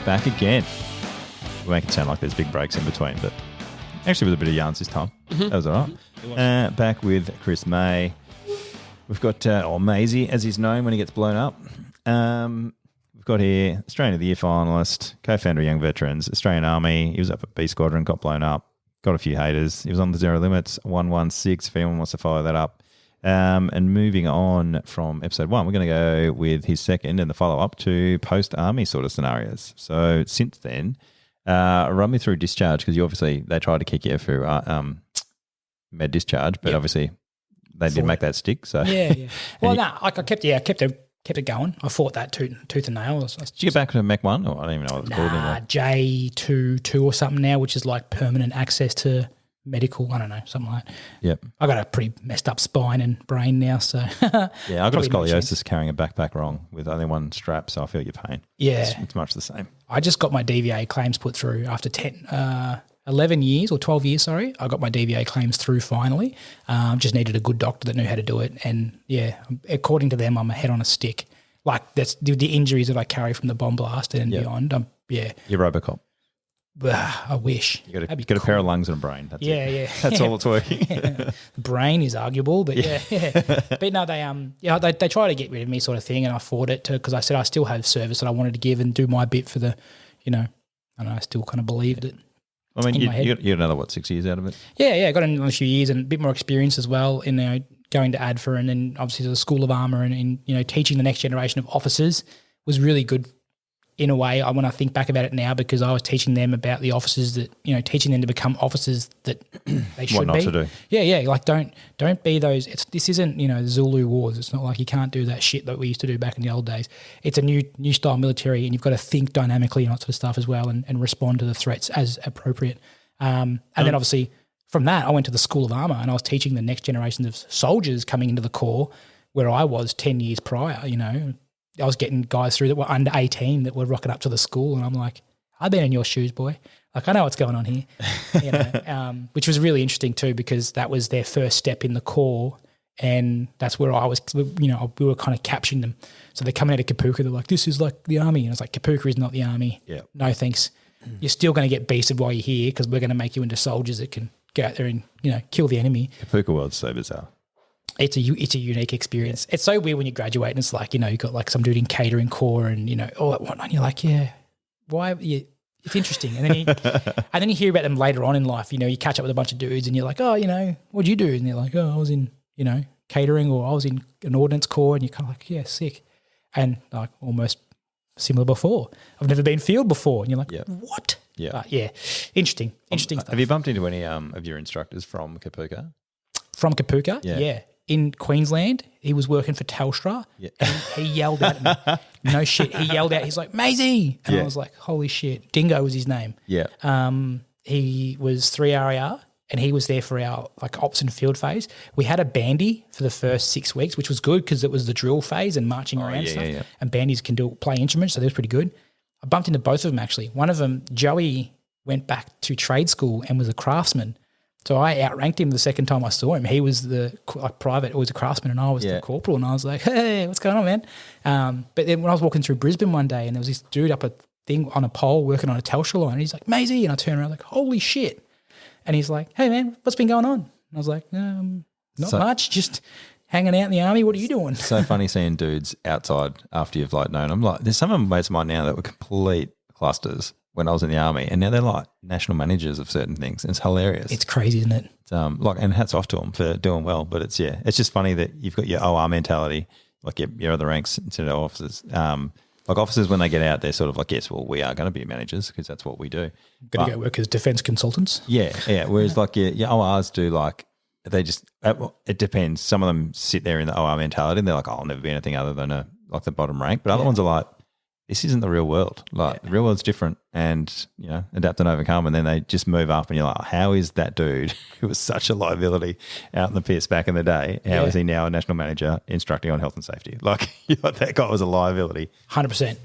back again. We make it sound like there's big breaks in between, but actually with a bit of yarns this time. That was all right. Back with Chris May. We've got, or Maisie, as he's known when he gets blown up. We've got here Australian of the Year finalist, co-founder of Young Veterans, Australian Army. He was up at B Squadron, got blown up, got a few haters. He was on the Zero Limits, 116, if anyone wants to follow that up. And moving on from episode 1, we're going to go with his second and the follow-up to post-army sort of scenarios. So since then, run me through discharge, because they tried to kick you through med discharge, but obviously they didn't make that stick. So yeah. Well, I kept it going. I fought that tooth and nail. Did you get back to Mech 1? Or I don't even know what it's called anymore. J2 or something now, which is like permanent access to medical. I don't know, something like that. Yep. I got a pretty messed up spine and brain now, so yeah, I got a scoliosis carrying a backpack wrong with only one strap, so I feel your pain. Yeah, it's much the same. I just got my DVA claims put through after 11 years or 12 years. Sorry, I got my DVA claims through finally. Just needed a good doctor that knew how to do it, and yeah, according to them, I'm a head on a stick. Like that's the injuries that I carry from the bomb blast and beyond. You're RoboCop. I wish. You got a pair of lungs and a brain. That's it. That's all it's working. The brain is arguable, but yeah. But no, they try to get rid of me, sort of thing, and I fought it because I said I still have service that I wanted to give and do my bit for the, I don't know, I still kind of believed it. I mean, you got another 6 years out of it. Yeah, I got another few years and a bit more experience as well in going to ADFA and then obviously to the School of Armour and teaching the next generation of officers was really good. In a way, when I think back about it now, because I was teaching them about the officers that, teaching them to become officers that they should be. What not to do. Yeah, like don't be those. This isn't, Zulu Wars. It's not like you can't do that shit that we used to do back in the old days. It's a new style military, and you've got to think dynamically and that sort of stuff as well and respond to the threats as appropriate. And then obviously from that, I went to the School of Armour and I was teaching the next generation of soldiers coming into the Corps where I was 10 years prior, I was getting guys through that were under 18 that were rocking up to the school, and I'm like, I've been in your shoes, boy. Like, I know what's going on here, which was really interesting too, because that was their first step in the Corps, and that's where I was, we were kind of capturing them. So they're coming out of Kapuka, they're like, this is like the army. And I was like, Kapuka is not the army. Yeah. No thanks. You're still going to get beasted while you're here because we're going to make you into soldiers that can go out there and, kill the enemy. Kapuka world's so bizarre. It's a unique experience. Yeah. It's so weird when you graduate and it's like, you've got like some dude in catering corps and, all that whatnot. And you're like, yeah, why? Yeah, it's interesting. And then you hear about them later on in life. You catch up with a bunch of dudes and you're like, oh, what'd you do? And they're like, oh, I was in, catering, or I was in an ordnance corps. And you're kind of like, yeah, sick. And like almost similar before. I've never been field before. And you're like, what? Yeah. But yeah, interesting stuff. Have you bumped into any of your instructors from Kapuka? From Kapuka? Yeah. In Queensland, he was working for Telstra, and he yelled out at me. No shit, he yelled out. He's like, Maisie, and I was like, holy shit. Dingo was his name. Yeah. He was 3RAR, and he was there for our like ops and field phase. We had a bandy for the first 6 weeks, which was good because it was the drill phase and marching around stuff. Yeah. And bandies can play instruments, so that was pretty good. I bumped into both of them actually. One of them, Joey, went back to trade school and was a craftsman. So I outranked him the second time I saw him. He was the private, always a craftsman, and I was the corporal. And I was like, hey, what's going on, man? But then when I was walking through Brisbane one day and there was this dude up a thing on a pole working on a Telstra line, and he's like, Maisie. And I turned around like, holy shit. And he's like, hey, man, what's been going on? And I was like, not much, just hanging out in the army. What are you doing? So funny seeing dudes outside after you've like known them. Like, there's some of my mates of mine now that were complete clusters when I was in the army, and now they're like national managers of certain things. And it's hilarious. It's crazy, isn't it? It's, and hats off to them for doing well. But it's just funny that you've got your OR mentality, like your other ranks instead of officers. Like officers, when they get out, they're sort of like, yes, well, we are going to be managers because that's what we do. Going to go work as defence consultants. Yeah. Whereas like your ORs do, like they just it depends. Some of them sit there in the OR mentality and they're like, oh, I'll never be anything other than like the bottom rank. But other ones are like, this isn't the real world. Like the real world's different, and adapt and overcome. And then they just move up, and you're like, how is that dude who was such a liability out in the piss back in the day? How is he now a national manager instructing on health and safety? Like, that guy was a liability. 100%.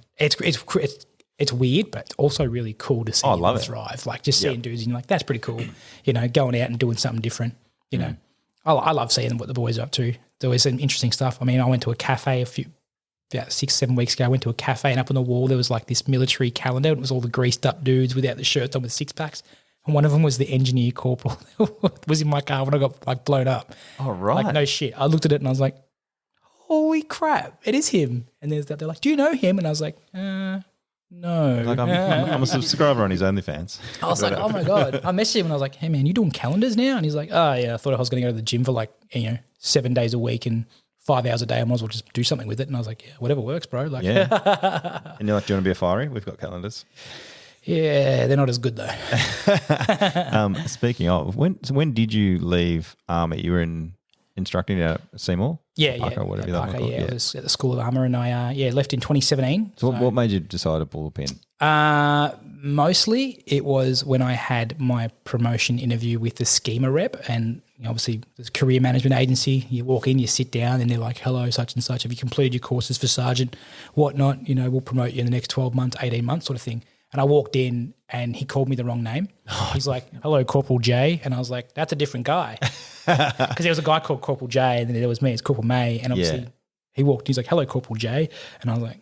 It's weird, but also really cool to see him thrive. Like just seeing dudes, and you're like, that's pretty cool. Going out and doing something different. I love seeing what the boys are up to. There's always some interesting stuff. I mean, I went to a cafe about 6-7 weeks ago, I went to a cafe and up on the wall there was like this military calendar. It was all the greased up dudes without the shirts on with six packs. And one of them was the engineer corporal was in my car when I got like blown up. Oh, right. Like no shit. I looked at it and I was like, holy crap, it is him. And they're like, do you know him? And I was like, no. Like I'm a subscriber on his OnlyFans. I was like, oh my God. I messaged him and I was like, hey man, you doing calendars now? And he's like, oh yeah, I thought I was going to go to the gym for like, 7 days a week and 5 hours a day. I might as well just do something with it. And I was like, yeah, whatever works, bro. Like, yeah. And you're like, do you want to be a fiery? We've got calendars. Yeah, they're not as good though. Speaking of, when did you leave army? You were instructing at Seymour? Parker, whatever Parker, called. I was at the School of Armour and I left in 2017. So what made you decide to pull the pin? Mostly it was when I had my promotion interview with the schema rep, and obviously there's a career management agency. You walk in, you sit down and they're like, hello, such and such. Have you completed your courses for sergeant? Whatnot, we'll promote you in the next 12 months, 18 months sort of thing. And I walked in and he called me the wrong name. He's like, hello, Corporal J. And I was like, that's a different guy. Because there was a guy called Corporal J and then there was me, it's Corporal May. And obviously he walked, he's like, hello, Corporal J. And I was like,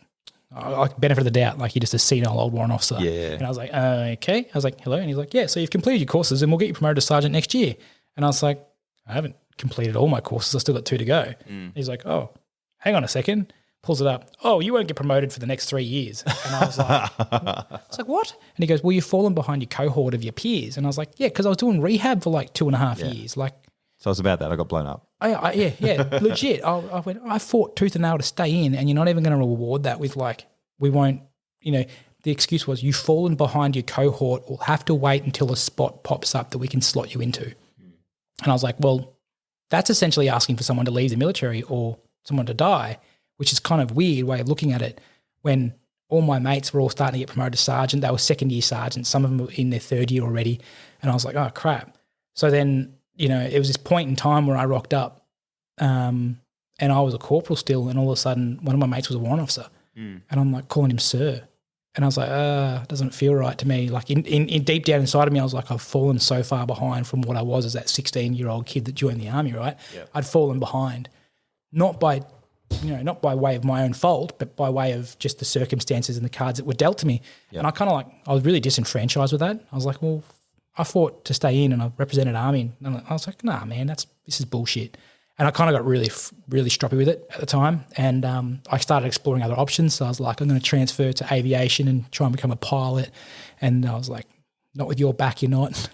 I benefit of the doubt, like you're just a senile old warrant officer. Yeah. And I was like, okay. I was like, hello. And he's like, yeah, so you've completed your courses and we'll get you promoted to sergeant next year. And I was like, I haven't completed all my courses. I've still got 2 to go. He's like, oh, hang on a second. Pulls it up. Oh, you won't get promoted for the next 3 years. And I was like, what? And he goes, well, you've fallen behind your cohort of your peers. And I was like, yeah, because I was doing rehab for like 2.5 years. Like, so it's about that. I got blown up. Yeah, legit. I went, I fought tooth and nail to stay in, and you're not even going to reward that with like, we won't, the excuse was you've fallen behind your cohort. We'll have to wait until a spot pops up that we can slot you into. And I was like, well, that's essentially asking for someone to leave the military or someone to die, which is kind of weird way of looking at it when all my mates were all starting to get promoted to sergeant. They were second-year sergeants. Some of them were in their third year already. And I was like, oh, crap. So then, it was this point in time where I rocked up and I was a corporal still, and all of a sudden one of my mates was a warrant officer. And I'm like calling him sir. And I was like, it doesn't feel right to me. Like in deep down inside of me, I was like, I've fallen so far behind from what I was as that 16-year-old kid that joined the army, right? Yep. I'd fallen behind, not by way of my own fault, but by way of just the circumstances and the cards that were dealt to me. Yep. And I was really disenfranchised with that. I was like, well, I fought to stay in and I represented army. And I was like, nah, man, this is bullshit. And I kind of got really, really stroppy with it at the time. And I started exploring other options. So I was like, I'm going to transfer to aviation and try and become a pilot. And I was like, not with your back, you're not.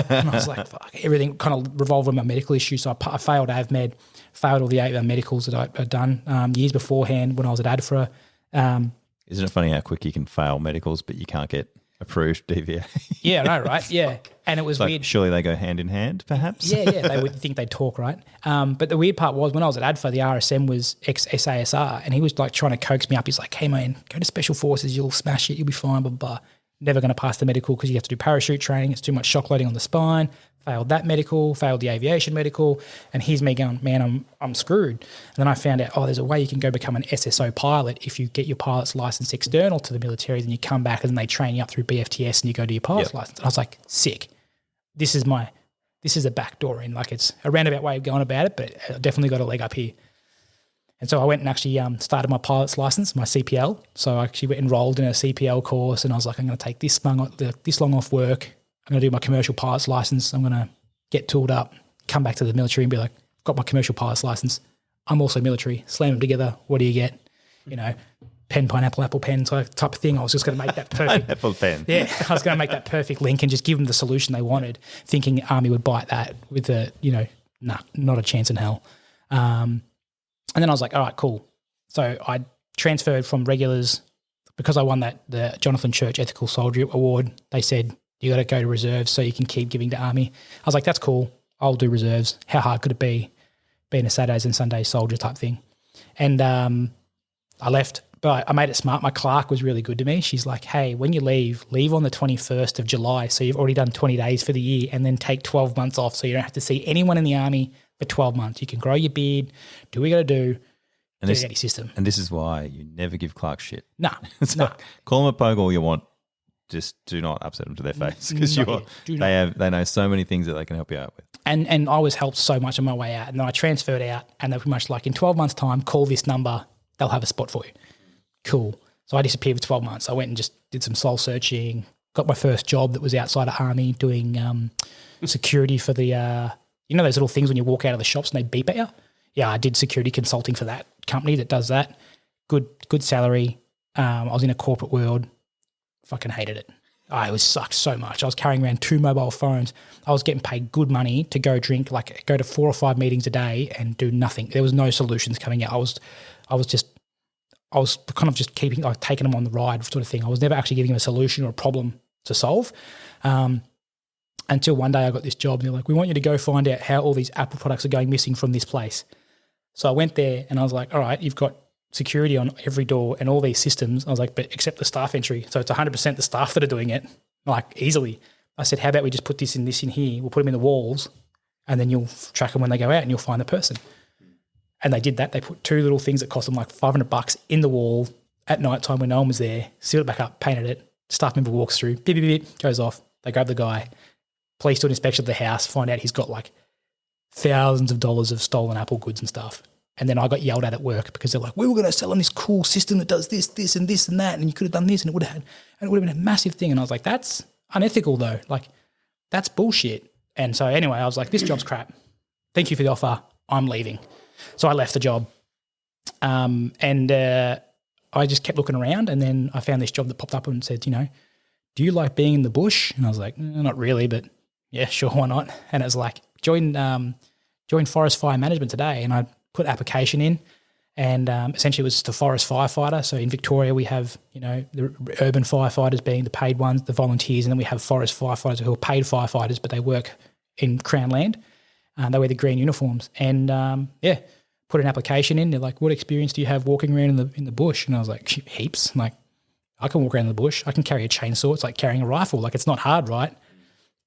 And I was like, fuck, everything kind of revolved around my medical issues. So I failed AVMed, failed all the medicals that I'd done years beforehand when I was at ADFRA. Isn't it funny how quick you can fail medicals, but you can't get approved DVA? Yeah, I know, right? Yeah. And it was weird. Surely they go hand in hand, perhaps? Yeah, they would think they'd talk, right? But the weird part was when I was at ADFA, the RSM was ex-SASR, and he was like trying to coax me up. He's like, hey, man, go to Special Forces, you'll smash it, you'll be fine, blah, blah, blah. Never going to pass the medical because you have to do parachute training. It's too much shock loading on the spine. Failed that medical, failed the aviation medical, and here's me going, man, I'm screwed. And then I found out, there's a way you can go become an SSO pilot if you get your pilot's license external to the military, then you come back and then they train you up through BFTS and you go to your pilot's license. And I was like, sick. This is a backdoor in. Like, it's a roundabout way of going about it, but I definitely got a leg up here. And so I went and actually started my pilot's license, my CPL. So I actually enrolled in a CPL course, and I was like, I'm going to take this long off work. I'm going to do my commercial pilot's license. I'm going to get tooled up, come back to the military and be like, got my commercial pilot's license. I'm also military. Slam them together. What do you get? Pen, pineapple, apple, pen type of thing. I was just going to make that perfect. Pineapple pen. Yeah, I was going to make that perfect link and just give them the solution they wanted, thinking Army would bite that with not a chance in hell. And then I was like, all right, cool. So I transferred from regulars because I won the Jonathan Church Ethical Soldier Award. They said, you got to go to reserves so you can keep giving to Army. I was like, that's cool. I'll do reserves. How hard could it be being a Saturdays and Sundays soldier type thing? And I left, but I made it smart. My clerk was really good to me. She's like, hey, when you leave on the 21st of July. So you've already done 20 days for the year, and then take 12 months off so you don't have to see anyone in the Army for 12 months. You can grow your beard, do what you got to do, and get your system. And this is why you never give clerk shit. No. Call them a poke all you want. Just do not upset them to their face because they know so many things that they can help you out with. And I was helped so much on my way out. And then I transferred out, and they were pretty much like, in 12 months' time, call this number. they'll have a spot for you. Cool. So I disappeared for 12 months. I went and just did some soul searching, got my first job that was outside of Army doing security for the, those little things when you walk out of the shops and they beep at you? Yeah, I did security consulting for that company that does that. Good salary. I was in a corporate world. Fucking hated it. It was sucked so much. I was carrying around 2 mobile phones. I was getting paid good money to go drink, like go to 4 or 5 meetings a day and do nothing. There was no solutions coming out. I was kind of just taking them on the ride sort of thing. I was never actually giving them a solution or a problem to solve. Until one day I got this job and they're like, we want you to go find out how all these Apple products are going missing from this place. So I went there and I was like, all right, you've got security on every door and all these systems. I was like, but except the staff entry. So it's 100% the staff that are doing it, like easily. I said, how about we just put this in here. We'll put them in the walls and then you'll track them when they go out and you'll find the person. And they did that. They put 2 little things that cost them like $500 in the wall at night time when no one was there, sealed it back up, painted it. Staff member walks through, beep, beep, beep, goes off. They grab the guy. Police do an inspection of the house, find out he's got like thousands of dollars of stolen Apple goods and stuff. And then I got yelled at work because they're like, we were going to sell them this cool system that does this, this, and this and that, and you could have done this, and it would have been a massive thing. And I was like, that's unethical though. Like, that's bullshit. And so anyway, I was like, this job's crap. Thank you for the offer. I'm leaving. So I left the job. I just kept looking around, and then I found this job that popped up and said, do you like being in the bush? And I was like, not really, but yeah, sure, why not? And it was like, join Forest Fire Management today, and I put application in, and essentially it was just a forest firefighter. So in Victoria we have, the urban firefighters being the paid ones, the volunteers, and then we have forest firefighters who are paid firefighters, but they work in Crown land. They wear the green uniforms, and put an application in. They're like, what experience do you have walking around in the bush? And I was like, heaps. I'm like, I can walk around in the bush. I can carry a chainsaw. It's like carrying a rifle. Like, it's not hard, right?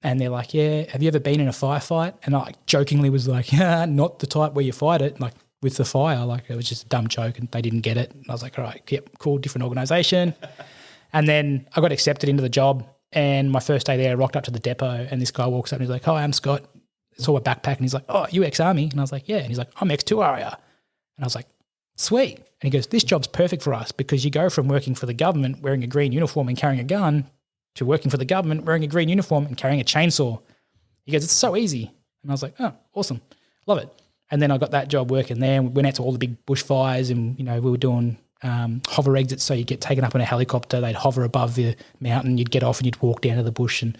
And they're like, yeah, have you ever been in a firefight? And I jokingly was like, yeah, not the type where you fight it, like with the fire. Like, it was just a dumb joke and they didn't get it. And I was like, all right, yep, cool, different organisation. And then I got accepted into the job, and my first day there, I rocked up to the depot, and this guy walks up and he's like, hi, I'm Scott. Saw my backpack, and he's like, oh, you ex-Army? And I was like, yeah. And he's like, I'm X2, are you? And I was like, sweet. And he goes, this job's perfect for us because you go from working for the government wearing a green uniform and carrying a gun to working for the government wearing a green uniform and carrying a chainsaw. He goes, it's so easy. And I was like, oh, awesome. Love it. And then I got that job working there, and we went out to all the big bushfires, and, we were doing hover exits. So you'd get taken up in a helicopter, they'd hover above the mountain, you'd get off and you'd walk down to the bush and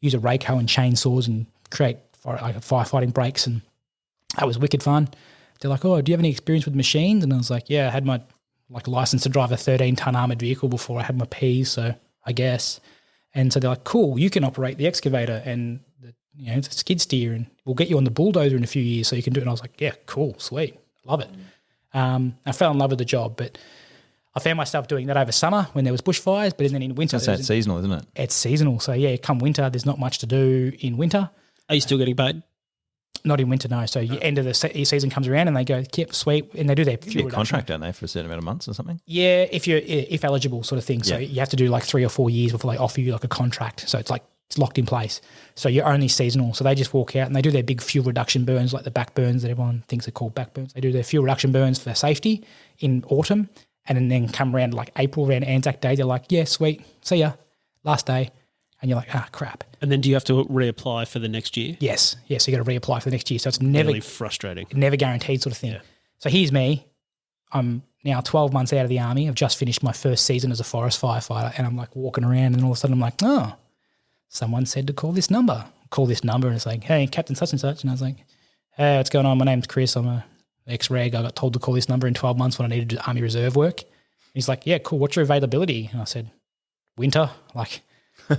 use a rake hoe and chainsaws and create firefighting breaks, and that was wicked fun. They're like, oh, do you have any experience with machines? And I was like, yeah, I had my license to drive a 13-ton armoured vehicle before I had my P's, so I guess. And so they're like, cool, you can operate the excavator and the skid steer, and we'll get you on the bulldozer in a few years so you can do it. And I was like, yeah, cool, sweet, love it. I fell in love with the job, but I found myself doing that over summer when there was bushfires, but then in winter. So it's seasonal, isn't it? It's seasonal. So yeah, come winter, there's not much to do in winter. Are you still getting paid? Not in winter, no. So you end of the season comes around and they go, yep, sweet, and they do their fuel reduction. Contract, don't they, for a certain amount of months or something? Yeah, if eligible sort of thing. So you have to do like 3 or 4 years before they offer you like a contract. So it's locked in place. So you're only seasonal. So they just walk out and they do their big fuel reduction burns, like the back burns that everyone thinks are called back burns. They do their fuel reduction burns for safety in autumn, and then come around like April, around Anzac Day, they're like, yeah, sweet, see ya, last day. And you're like, crap. And then do you have to reapply for the next year? Yes. So you got to reapply for the next year. So it's never really frustrating, never guaranteed sort of thing. Yeah. So here's me. I'm now 12 months out of the army. I've just finished my first season as a forest firefighter, and I'm like walking around, and all of a sudden I'm like, oh, someone said to call this number. Call this number, and it's like, hey, Captain such and such. And I was like, hey, what's going on? My name's Chris. I'm a ex-reg. I got told to call this number in 12 months when I needed to do Army Reserve work. And he's like, yeah, cool. What's your availability? And I said, winter. Like,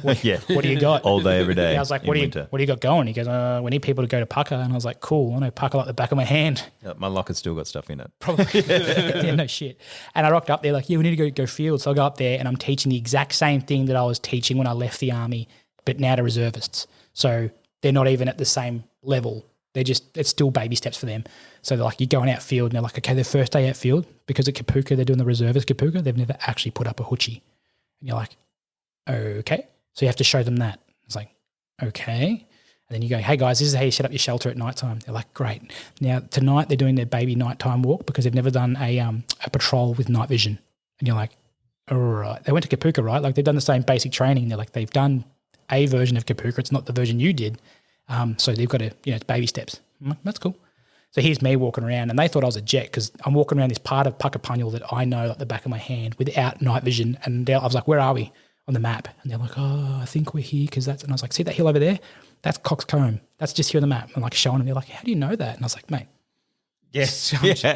what do you got? All day, every day. Yeah, I was like, what do you got going? He goes, we need people to go to Pucker. And I was like, cool. I know Pucker like the back of my hand. Yeah, my locker's still got stuff in it. Probably. Yeah, no shit. And I rocked up there like, yeah, we need to go field. So I go up there and I'm teaching the exact same thing that I was teaching when I left the army, but now to reservists. So they're not even at the same level. It's still baby steps for them. So they're like, you're going out field, and they're like, okay, their first day out field, because at Kapuka, they're doing the reservist Kapuka, they've never actually put up a hoochie. And you're like, okay. So you have to show them that. It's like, okay. And then you go, hey, guys, this is how you set up your shelter at nighttime. They're like, great. Now, tonight they're doing their baby nighttime walk because they've never done a patrol with night vision. And you're like, all right. They went to Kapuka, right? Like, they've done the same basic training. They're like, they've done a version of Kapuka. It's not the version you did. So they've got to, it's baby steps. I'm like, that's cool. So here's me walking around, and they thought I was a jet because I'm walking around this part of Puckapunyal that I know like the back of my hand without night vision. And I was like, where are we on the map? And they're like, oh, I think we're here because that's – and I was like, see that hill over there? That's Coxcomb. That's just here on the map. I'm like showing them. They're like, how do you know that? And I was like, mate, yes,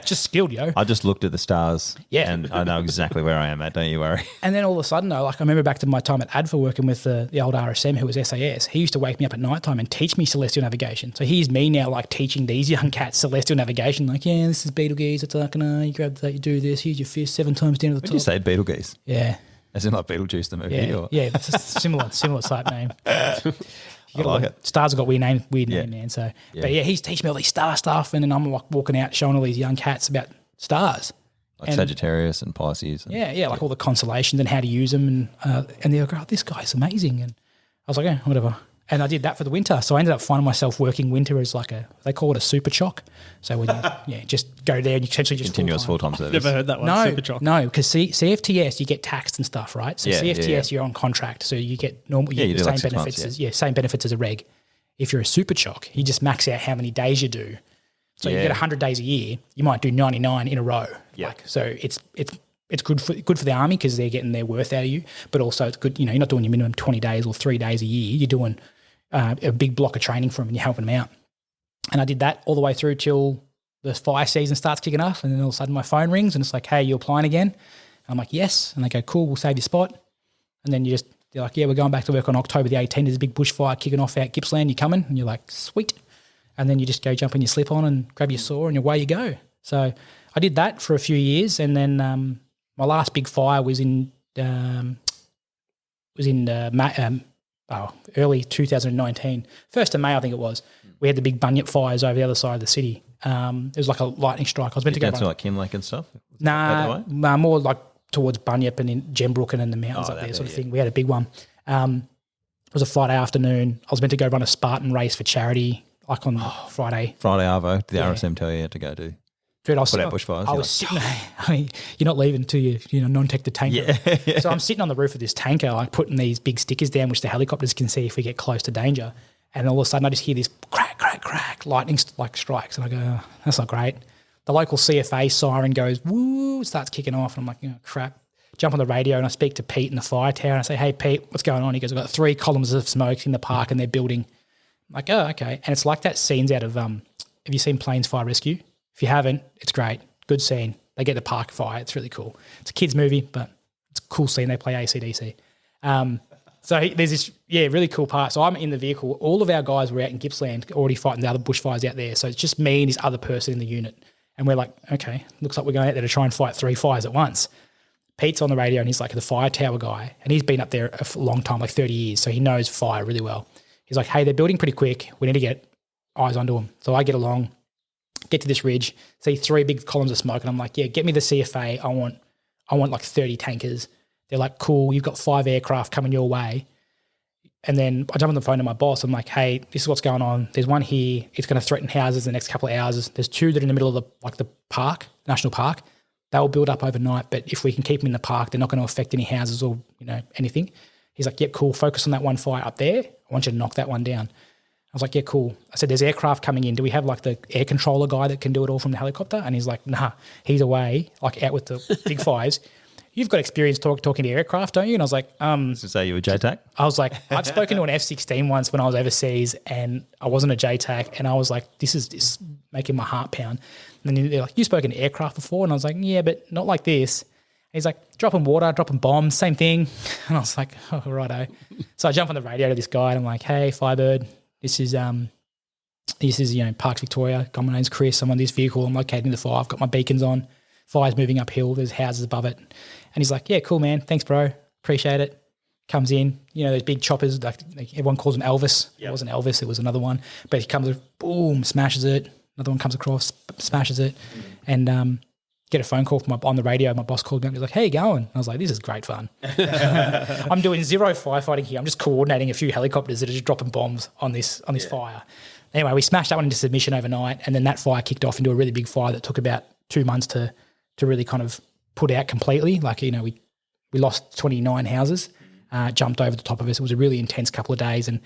just skilled, yo. I just looked at the stars and I know exactly where I am at. Don't you worry. And then all of a sudden, though, like I remember back to my time at ADFA working with the old RSM who was SAS. He used to wake me up at night time and teach me celestial navigation. So here's me now like teaching these young cats celestial navigation. Like, yeah, this is Betelgeuse. It's like, no, you grab that, you do this. Here's your fist 7 times down to the top. Did you say Betelgeuse? Yeah. As in like Beetlejuice, the movie? Yeah, or? yeah, that's a similar type name. I like it. Stars have got weird name, man. So, but yeah, he's teaching me all these star stuff, and then I'm like walking out showing all these young cats about stars, like Sagittarius and Pisces. And, like all the constellations and how to use them, and they're like, oh, this guy's amazing, and I was like, yeah, whatever. And I did that for the winter, so I ended up finding myself working winter as like they call it a super chock. So when you just go there and you essentially just continuous full-time service. Never heard that one. Super chock. No, because CFTS you get taxed and stuff, right? So CFTS you're on contract, so you get normal, you get the same like benefits same benefits as a reg. If you're a super chock, you just max out how many days you do. So you get 100 days a year, you might do 99 in a row. Yeah. Like, so it's good for the army because they're getting their worth out of you, but also it's good. You're not doing your minimum 20 days or 3 days a year. You're doing a big block of training for them and you're helping them out. And I did that all the way through till the fire season starts kicking off, and then all of a sudden my phone rings and it's like, hey, you applying again? And I'm like, yes. And they go, cool, we'll save your spot. And then they're like, yeah, we're going back to work on October the 18th. There's a big bushfire kicking off out Gippsland. You coming? And you're like, sweet. And then you just go jump in your slip on and grab your saw and away you go. So I did that for a few years, and then my last big fire was in early 2019. 1st of May, I think it was. We had the big bunyip fires over the other side of the city. It was like a lightning strike. I was meant to go to like Kinloch and stuff? Nah, more like towards Bunyip and in Gembrook and in the mountains up there sort of thing. We had a big one. It was a Friday afternoon. I was meant to go run a Spartan race for charity like on Friday. Friday Arvo. Did the RSM tell you to go do? Dude, I was put out bushfires. I was sitting there. You're not leaving until you non-tech the tanker. Yeah. So I'm sitting on the roof of this tanker, like putting these big stickers down, which the helicopters can see if we get close to danger. And all of a sudden, I just hear this crack, crack, crack, lightning like strikes, and I go, oh, "That's not great." The local CFA siren goes, "Woo!" Starts kicking off, and I'm like, "Oh crap!" Jump on the radio, and I speak to Pete in the fire tower, and I say, "Hey, Pete, what's going on?" He goes, "I've got 3 columns of smoke in the park, and they're building." I'm like, "Oh, okay." And it's like that scenes out of have you seen Planes Fire Rescue? If you haven't, it's great. Good scene. They get the park fire. It's really cool. It's a kids movie, but it's a cool scene. They play AC/DC. So there's this, really cool part. So I'm in the vehicle. All of our guys were out in Gippsland already fighting the other bushfires out there. So it's just me and this other person in the unit. And we're like, okay, looks like we're going out there to try and fight 3 fires at once. Pete's on the radio and he's like the fire tower guy. And he's been up there a long time, like 30 years. So he knows fire really well. He's like, hey, they're building pretty quick. We need to get eyes onto them. So I get along, get to this ridge, see 3 big columns of smoke. And I'm like, yeah, get me the CFA. I want like 30 tankers. They're like, cool, you've got 5 aircraft coming your way. And then I jump on the phone to my boss. I'm like, hey, this is what's going on. There's one here. It's going to threaten houses the next couple of hours. There's 2 that are in the middle of the park, national park. They will build up overnight, but if we can keep them in the park, they're not going to affect any houses or anything. He's like, yep, cool. Focus on that one fire up there. I want you to knock that one down. I was like, yeah, cool. I said, there's aircraft coming in. Do we have like the air controller guy that can do it all from the helicopter? And he's like, nah, he's away, like out with the big fires. You've got experience talking to aircraft, don't you? And I was like, to say you were JTAC? I was like, I've spoken to an F-16 once when I was overseas and I wasn't a JTAC, and I was like, this is making my heart pound. And then they're like, you've spoken to aircraft before? And I was like, yeah, but not like this. And he's like, dropping water, dropping bombs, same thing. And I was like, oh, righto. So I jump on the radio to this guy and I'm like, hey, Firebird, this is Parks Victoria. My name's Chris. I'm on this vehicle. I'm located in the fire. I've got my beacons on. Fire's moving uphill. There's houses above it. And he's like, yeah, cool, man. Thanks, bro. Appreciate it. Comes in, those big choppers, like everyone calls them Elvis. Yep. It wasn't Elvis, it was another one. But he comes, boom, smashes it. Another one comes across, smashes it. And get a phone call from on the radio. My boss called me up. He's like, "How you going?" I was like, "This is great fun." I'm doing zero firefighting here. I'm just coordinating a few helicopters that are just dropping bombs on this fire. Anyway, we smashed that one into submission overnight, and then that fire kicked off into a really big fire that took about 2 months to really kind of put out completely. Like, you know, we lost 29 houses, jumped over the top of us. It was a really intense couple of days, and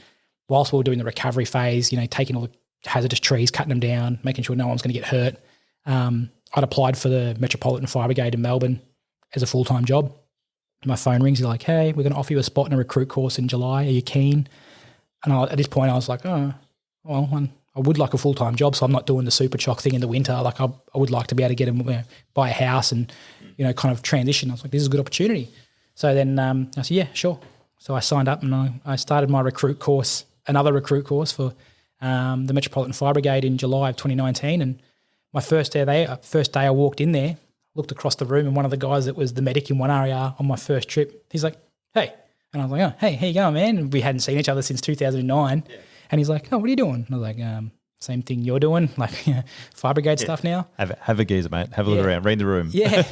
whilst we were doing the recovery phase, you know, taking all the hazardous trees, cutting them down, making sure no one's going to get hurt. I'd applied for the Metropolitan Fire Brigade in Melbourne as a full-time job. My phone rings. You're like, "Hey, we're going to offer you a spot in a recruit course in July. Are you keen?" And at this point, I was like, "Oh, well, I would like a full-time job, so I'm not doing the super chock thing in the winter. Like, I would like to be able to get a buy a house and, you know, kind of transition." I was like, "This is a good opportunity." So then I said, "Yeah, sure." So I signed up and I started my recruit course, another recruit course for the Metropolitan Fire Brigade in July of 2019. And my first day I walked in there, looked across the room, and one of the guys that was the medic in 1RER on my first trip, he's like, "Hey." And I was like, "Oh, hey, how you going, man?" And we hadn't seen each other since 2009. Yeah. And he's like, "Oh, what are you doing?" And I was like, "Same thing you're doing, like, you know, fire brigade stuff now." Have a geezer, mate. Have a look around. Read the room. Yeah.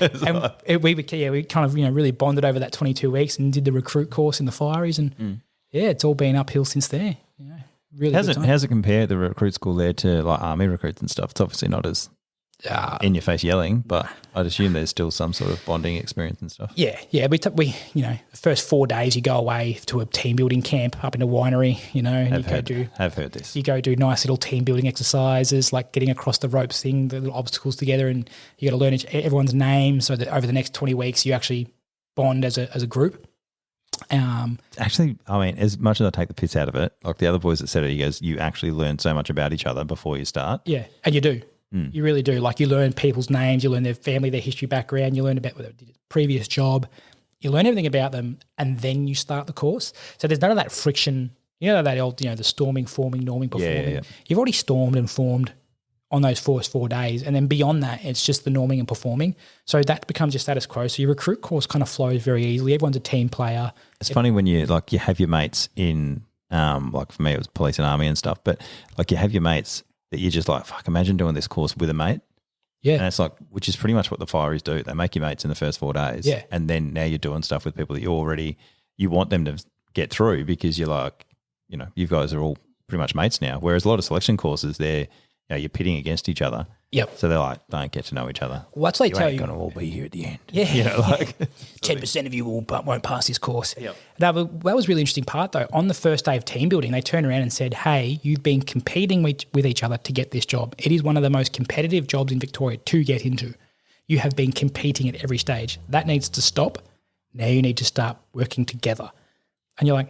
And we kind of, you know, really bonded over that 22 weeks and did the recruit course in the fireys. And it's all been uphill since there. You know, really How's it compare the recruit school there to like army recruits and stuff? It's obviously not as in your face yelling, but I'd assume there's still some sort of bonding experience and stuff. Yeah. We you know, the first 4 days you go away to a team building camp up in a winery, you know, and Have heard this. You go do nice little team building exercises, like getting across the ropes thing, the little obstacles together, and you got to learn everyone's name so that over the next 20 weeks you actually bond as a group. Actually, I mean, as much as I take the piss out of it, like the other boys that said it, he goes, you actually learn so much about each other before you start. Yeah, and you do. You really do. Like, you learn people's names, you learn their family, their history, background, you learn about their previous job, you learn everything about them, and then you start the course. So there's none of that friction. You know that old, you know, the storming, forming, norming, performing. Yeah. You've already stormed and formed on those first 4 days, and then beyond that, it's just the norming and performing. So that becomes your status quo. So your recruit course kind of flows very easily. Everyone's a team player. It's funny when you have your mates in, like for me it was police and army and stuff, but like you have your mates that you're just like, fuck, imagine doing this course with a mate. Yeah. And it's like, which is pretty much what the fireys do. They make you mates in the first 4 days. Yeah. And then now you're doing stuff with people that you want them to get through because you're like, you know, you guys are all pretty much mates now. Whereas a lot of selection courses, you're pitting against each other. Yep. So they're like, don't get to know each other. Well, that's like you ain't going to all be here at the end. Yeah. You know, like 10% of you won't pass this course. Yep. That was a really interesting part, though. On the first day of team building, they turned around and said, "Hey, you've been competing with each other to get this job. It is one of the most competitive jobs in Victoria to get into. You have been competing at every stage. That needs to stop. Now you need to start working together." And you're like,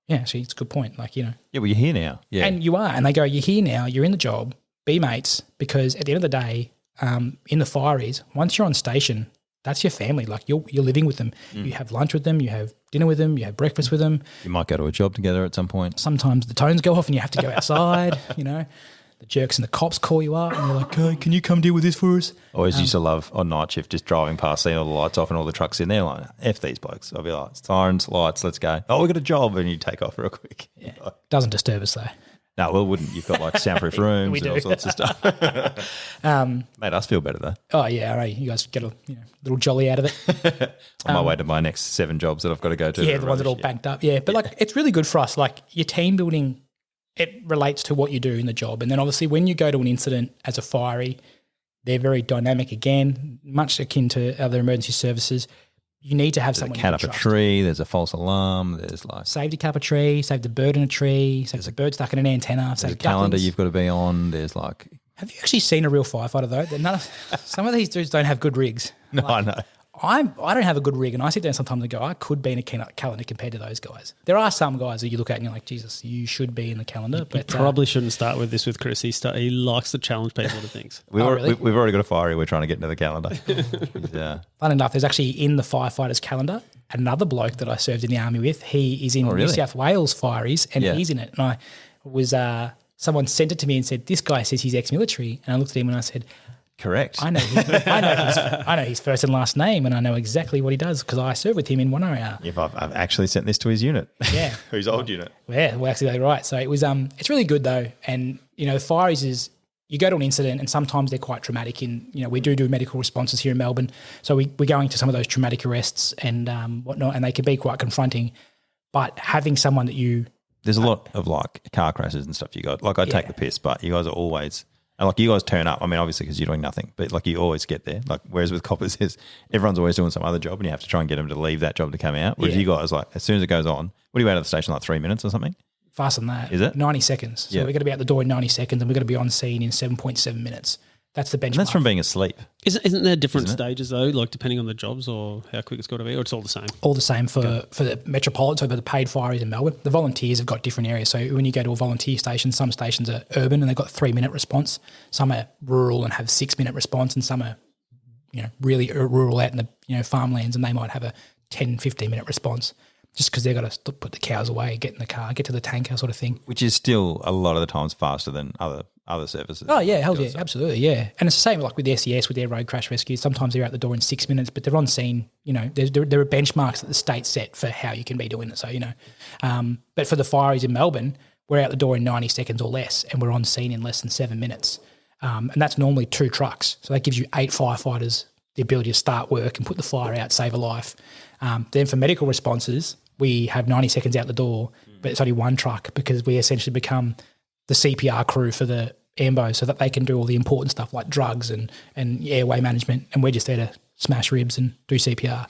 yeah, see, it's a good point. Like, you know. Yeah, well, you're here now. Yeah. And you are. And they go, "You're here now. You're in the job. Be mates," because at the end of the day, in the fireys, once you're on station, that's your family. Like, you're living with them. You have lunch with them. You have dinner with them. You have breakfast with them. You might go to a job together at some point. Sometimes the tones go off and you have to go outside, you know. The jerks and the cops call you up and they're like, "Hey, can you come deal with this for us?" I always used to love on night shift just driving past, seeing all the lights off and all the trucks in there, like, F these blokes. I'll be like, sirens, lights, let's go. "Oh, we got a job," and you take off real quick. Yeah. Doesn't disturb us though. No, well, it wouldn't. You've got like soundproof rooms and all sorts of stuff. Made us feel better though. Oh yeah, all right. You guys get a little jolly out of it. On my way to my next 7 jobs that I've got to go to. Yeah, the ones that are all banked up. Yeah, but like, it's really good for us. Like, your team building, it relates to what you do in the job. And then obviously when you go to an incident as a fiery, they're very dynamic again, much akin to other emergency services. You need to have someone a cat up a tree, there's a false alarm, there's like safety cap a tree, save the bird in a tree, save the bird stuck in an antenna, there's a calendar you've got to be on, there's like... Have you actually seen a real firefighter though? Some of these dudes don't have good rigs. No, I know. I don't have a good rig, and I sit down sometimes and go, I could be in a calendar compared to those guys. There are some guys that you look at and you're like, Jesus, you should be in the calendar. But probably shouldn't start with this with Chris. He likes to challenge people to things. We've already got a fiery we're trying to get into the calendar. Yeah. Fun enough, there's actually in the firefighters calendar another bloke that I served in the army with. He is in New South Wales fireys, and he's in it. And I was someone sent it to me and said, "This guy says he's ex-military," and I looked at him and I said, "Correct. I know his first and last name, and I know exactly what he does because I served with him in 1RER." If I've actually sent this to his unit. Yeah. His old unit. Yeah, well, actually, right. So it was. It's really good though, and the fireys is you go to an incident and sometimes they're quite traumatic we do medical responses here in Melbourne. So we're going to some of those traumatic arrests and whatnot, and they can be quite confronting. But having someone that there's a lot of like car crashes and stuff you got. Like I take the piss, but you guys are always, and like you guys turn up. I mean, obviously because you're doing nothing, but like you always get there. Like whereas with coppers is everyone's always doing some other job and you have to try and get them to leave that job to come out. Whereas you guys, like as soon as it goes on, what do you out of the station, like 3 minutes or something? Faster than that. Is it? 90 seconds. So we're going to be out the door in 90 seconds and we're going to be on scene in 7.7 minutes. That's the benchmark. And that's from being asleep. Isn't there different stages though, like depending on the jobs or how quick it's got to be, or it's all the same? All the same for the metropolitan, so the paid fireys in Melbourne. The volunteers have got different areas. So when you go to a volunteer station, some stations are urban and they've got 3-minute response. Some are rural and have 6-minute response, and some are really rural out in the farmlands and they might have a 10, 15-minute response. Just because they've got to put the cows away, get in the car, get to the tanker sort of thing. Which is still a lot of the times faster than other services. Oh, yeah, hell yeah, absolutely, yeah. And it's the same like with the SES, with their road crash rescues. Sometimes they're out the door in 6 minutes, but they're on scene. There are benchmarks that the state set for how you can be doing it. So, but for the fireys in Melbourne, we're out the door in 90 seconds or less and we're on scene in less than 7 minutes. And that's normally 2 trucks. So that gives you 8 firefighters the ability to start work and put the fire out, save a life. Then for medical responses, we have 90 seconds out the door, but it's only 1 truck because we essentially become the CPR crew for the ambos so that they can do all the important stuff like drugs and airway management, and we're just there to smash ribs and do CPR.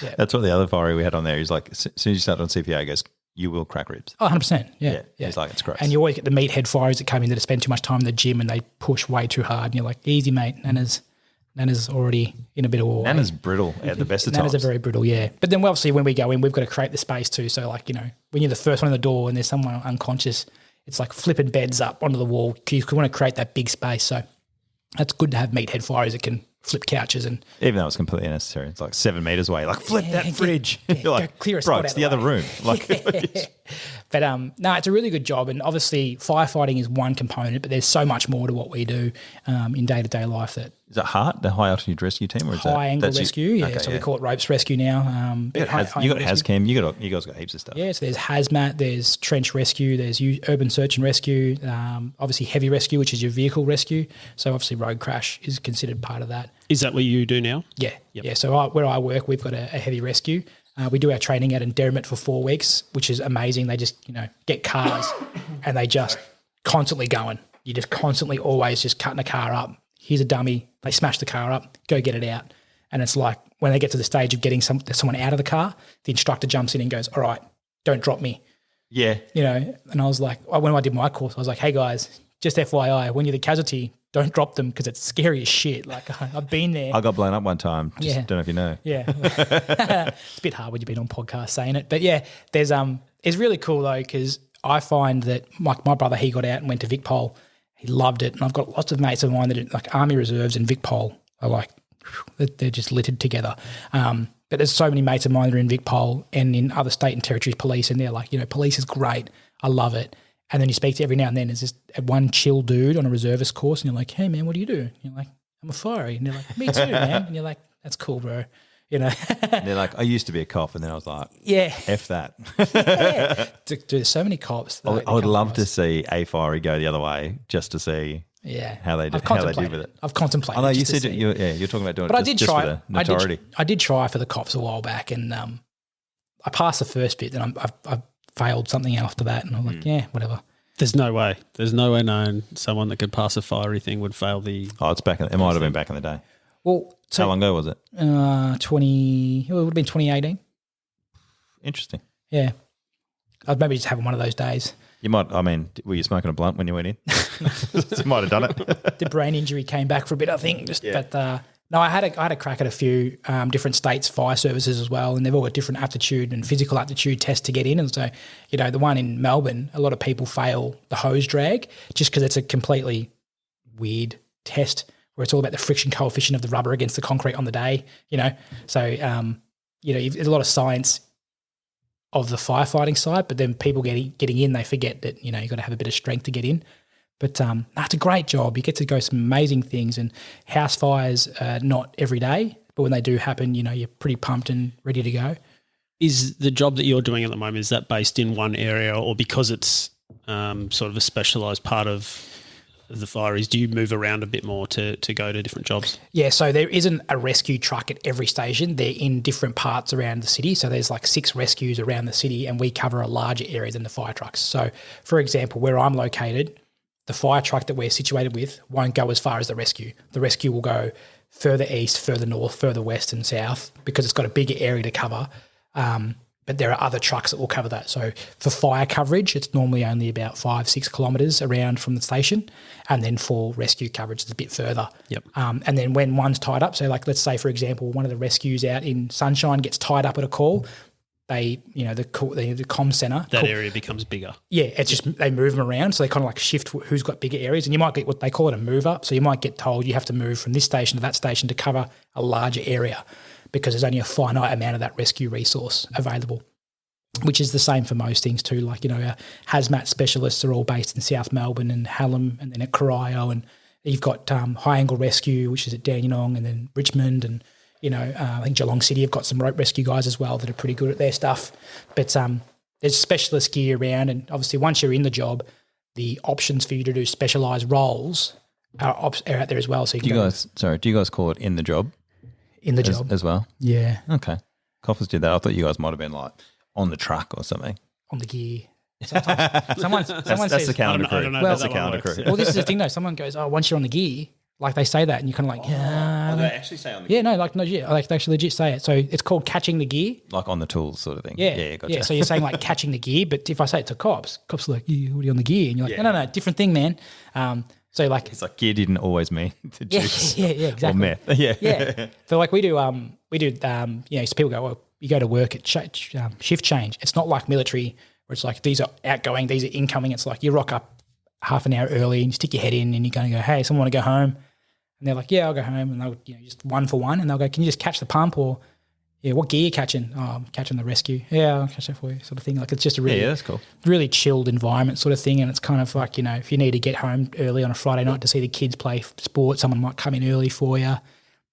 Yeah. That's what the other fire we had on there is like, as soon as you start on CPR, he goes, you will crack ribs. Oh, 100%. Yeah. He's like, it's gross. And you always get the meathead fires that come in that spend too much time in the gym and they push way too hard and you're like, easy mate, Nana's already in a bit of war. Nana's brittle at the best of times. Nana's are very brittle, yeah. But then obviously when we go in, we've got to create the space too. So like, when you're the first one in the door and there's someone unconscious, it's like flipping beds up onto the wall. You want to create that big space. So that's good to have meathead fires that can flip couches. And even though it's completely unnecessary, it's like 7 meters away. Like flip that fridge. You're like, clear a spot it's the other room. Like, But no, it's a really good job. And obviously firefighting is one component, but there's so much more to what we do in day-to-day life. That is it HART, the high altitude rescue team, or is high angle rescue? Yeah, okay, so we call it ropes rescue now. You got HAZCAM. You guys got heaps of stuff. Yeah, so there's hazmat, there's trench rescue, there's urban search and rescue. Obviously heavy rescue, which is your vehicle rescue. So obviously road crash is considered part of that. Is that what you do now? Yeah, yeah. So where I work, we've got a heavy rescue. We do our training out in Derrimut for 4 weeks, which is amazing. They just, get cars and they just constantly going. You just constantly always just cutting a car up. Here's a dummy. They smash the car up, go get it out. And it's like when they get to the stage of getting someone out of the car, the instructor jumps in and goes, all right, don't drop me. Yeah. And I was like, when I did my course, I was like, hey guys, just FYI, when you're the casualty, don't drop them because it's scary as shit. Like I've been there. I got blown up one time. Just don't know if you know. Yeah. It's a bit hard when you've been on podcasts saying it. But yeah, it's really cool though because I find that my brother, he got out and went to VicPol. He loved it. And I've got lots of mates of mine that are like Army Reserves and VicPol are like, they're just littered together. But there's so many mates of mine that are in VicPol and in other state and territories police, and they're like, police is great. I love it. And then you speak to every now and then, there's this one chill dude on a reservist course and you're like, hey man, what do you do? And you're like, I'm a fiery. And they're like, me too, man. And you're like, that's cool, bro. And they're like, I used to be a cop, and then I was like, yeah, F that. Yeah. There's so many cops. I would love to see a fiery go the other way just to see how they did with it. I've contemplated. I know you said you're talking about doing but it just for the notoriety. I did try for the cops a while back, and I passed the first bit, and I've failed something after that, and I'm like, yeah, whatever. There's no way known someone that could pass a fiery thing would fail the. Oh, it might have been back in the day. Well, how long ago was it? It would have been 2018. Interesting. Yeah. I'd maybe just having one of those days. You might, were you smoking a blunt when you went in? You might have done it. The brain injury came back for a bit, I think. But no, I had a crack at a few different states' fire services as well, and they've all got different aptitude and physical aptitude tests to get in. And so, the one in Melbourne, a lot of people fail the hose drag just because it's a completely weird test where it's all about the friction coefficient of the rubber against the concrete on the day, So, there's a lot of science of the firefighting side, but then people getting in, they forget that, you've got to have a bit of strength to get in. But it's a great job. You get to go some amazing things, and house fires are not every day, but when they do happen, you're pretty pumped and ready to go. Is the job that you're doing at the moment, is that based in one area, or because it's sort of a specialised part of the fire is, do you move around a bit more to go to different jobs? Yeah, so there isn't a rescue truck at every station. They're in different parts around the city. So there's like 6 rescues around the city, and we cover a larger area than the fire trucks. So, for example, where I'm located, the fire truck that we're situated with won't go as far as the rescue. The rescue will go further east, further north, further west and south because it's got a bigger area to cover. But there are other trucks that will cover that. So for fire coverage, it's normally only about 5-6 kilometres around from the station. And then for rescue coverage, it's a bit further. Yep. And then when one's tied up, so like let's say, for example, one of the rescues out in Sunshine gets tied up at a call, the comm centre. That area becomes bigger. Yeah, it's just they move them around. So they kind of like shift who's got bigger areas. And you might get what they call it a move up. So you might get told you have to move from this station to that station to cover a larger area because there's only a finite amount of that rescue resource available, which is the same for most things too. Like, our hazmat specialists are all based in South Melbourne and Hallam and then at Corio. And you've got High Angle Rescue, which is at Dandenong, and then Richmond and I think Geelong City have got some rope rescue guys as well that are pretty good at their stuff. But there's specialist gear around, and obviously once you're in the job, the options for you to do specialised roles are out there as well. So do you guys call it in the job? In the job as well? Yeah. Okay. Coppers did that. I thought you guys might have been like on the truck or something. On the gear. Someone That's says, the calendar crew. I don't know That's how the that calendar works. crew. Well, this is the thing though. Someone goes, "Oh, once you're on the gear," like they say that, and you're kind of like, "Yeah." They actually say on the Yeah, no, like no, yeah, like they actually legit say it. So it's called catching the gear. like on the tools sort of thing. Yeah, Gotcha. yeah. So you're saying like catching the gear, but if I say it to cops are like, "You already on the gear," and you're like, "No, different thing, man." So like, It's like gear didn't always mean to juice. yeah, exactly. Or meth. Yeah. Yeah. So like we do, so people go, well, you go to work at shift change. It's not like military where it's like these are outgoing, these are incoming. It's like you rock up half an hour early and you stick your head in and you're going to go, "Hey, someone want to go home?" And they're like, "Yeah, I'll go home." And they'll, just one for one. And they'll go, "Can you just catch the pump?" Or, "Yeah, what gear are you catching?" "Oh, I'm catching the rescue." "Yeah, I'll catch that for you," sort of thing. Like it's just a really, that's cool. really chilled environment sort of thing. And it's kind of like, if you need to get home early on a Friday night to see the kids play sport, someone might come in early for you.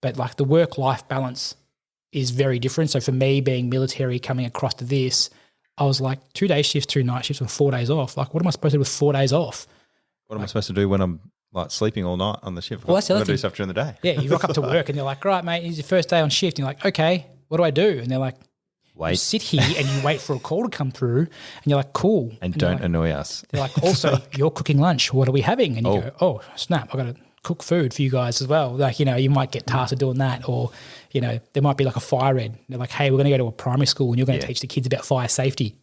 But like the work-life balance is very different. So for me being military coming across to this, I was like 2 day shifts, 2 night shifts with 4 days off. Like what am I supposed to do with 4 days off? What am I supposed to do when I'm like sleeping all night on the shift? Well, that's the other I've got to do thing. stuff during the day. Yeah, you rock up to work and they're like, "Right, mate, it's your first day on shift." And you're like, "Okay, what do I do?" And they're like, "You Wait. sit here and you wait for a call to come through." And you're like, "Cool." And they're don't like, annoy us. They're like, "Also, you're cooking lunch. What are we having?" And you go, "Oh, snap, I got to cook food for you guys as well." Like, you might get tasked with doing that, or, there might be like a fire ed. They're like, "Hey, we're going to go to a primary school and you're going to teach the kids about fire safety."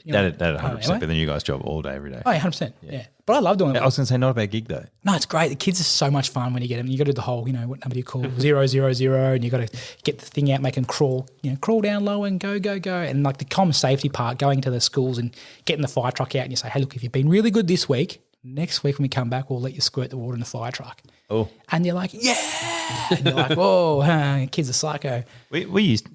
That 100% anyway. better than you guys' job all day, every day. Oh, yeah, 100%. Yeah. But I love doing it. I was going to say, not a bad gig though. No, it's great. The kids are so much fun when you get them. You got to do the whole, what number do you call 000, and you got to get the thing out, make them crawl, crawl down low and go. And like the common safety part, going to the schools and getting the fire truck out and you say, "Hey, look, if you've been really good this week, next week when we come back, we'll let you squirt the water in the fire truck." Oh. And you're like, "Yeah." And you're like, "Whoa, kids are psycho." We used,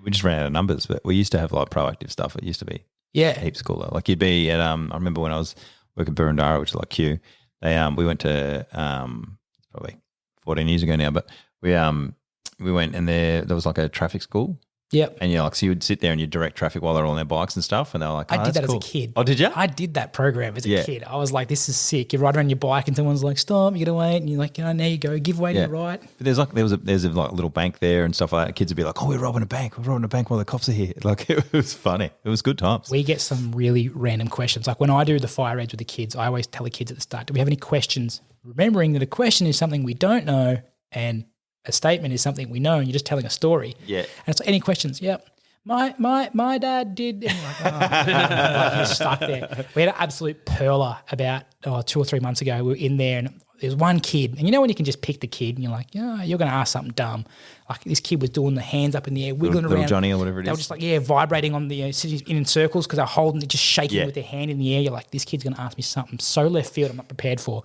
we just ran out of numbers, but we used to have like proactive stuff. It used to be heaps cooler. Like you'd be at, I remember when I was working at Burundara, which is like Q, we went to, probably 14 years ago now, but we went and there was like a traffic school. Yep. And so you would sit there and you'd direct traffic while they're on their bikes and stuff. And they were like, I did that cool. as a kid. Oh, did you? I did that program as a kid. I was like, this is sick. You ride around your bike and someone's like, "Stop, you got to wait." And you're like, now you go, give way to the right. But there's a like little bank there and stuff like that. Kids would be like, "Oh, we're robbing a bank while the cops are here." Like it was funny. It was good times. We get some really random questions. Like when I do the fire eds with the kids, I always tell the kids at the start, "Do we have any questions?" Remembering that a question is something we don't know and a statement is something we know, and you're just telling a story. Yeah. And it's like, "Any questions?" "Yep. My dad did." And you're like, you're stuck there. We had an absolute perler about 2 or 3 months ago. We were in there and there's one kid, and when you can just pick the kid and you're like, "Yeah, you're going to ask something dumb." Like this kid was doing the hands up in the air, wiggling little around. Johnny or whatever it is. They were just like, vibrating on the sitting in circles because they're holding it, just shaking with their hand in the air. You're like, this kid's going to ask me something so left field I'm not prepared for.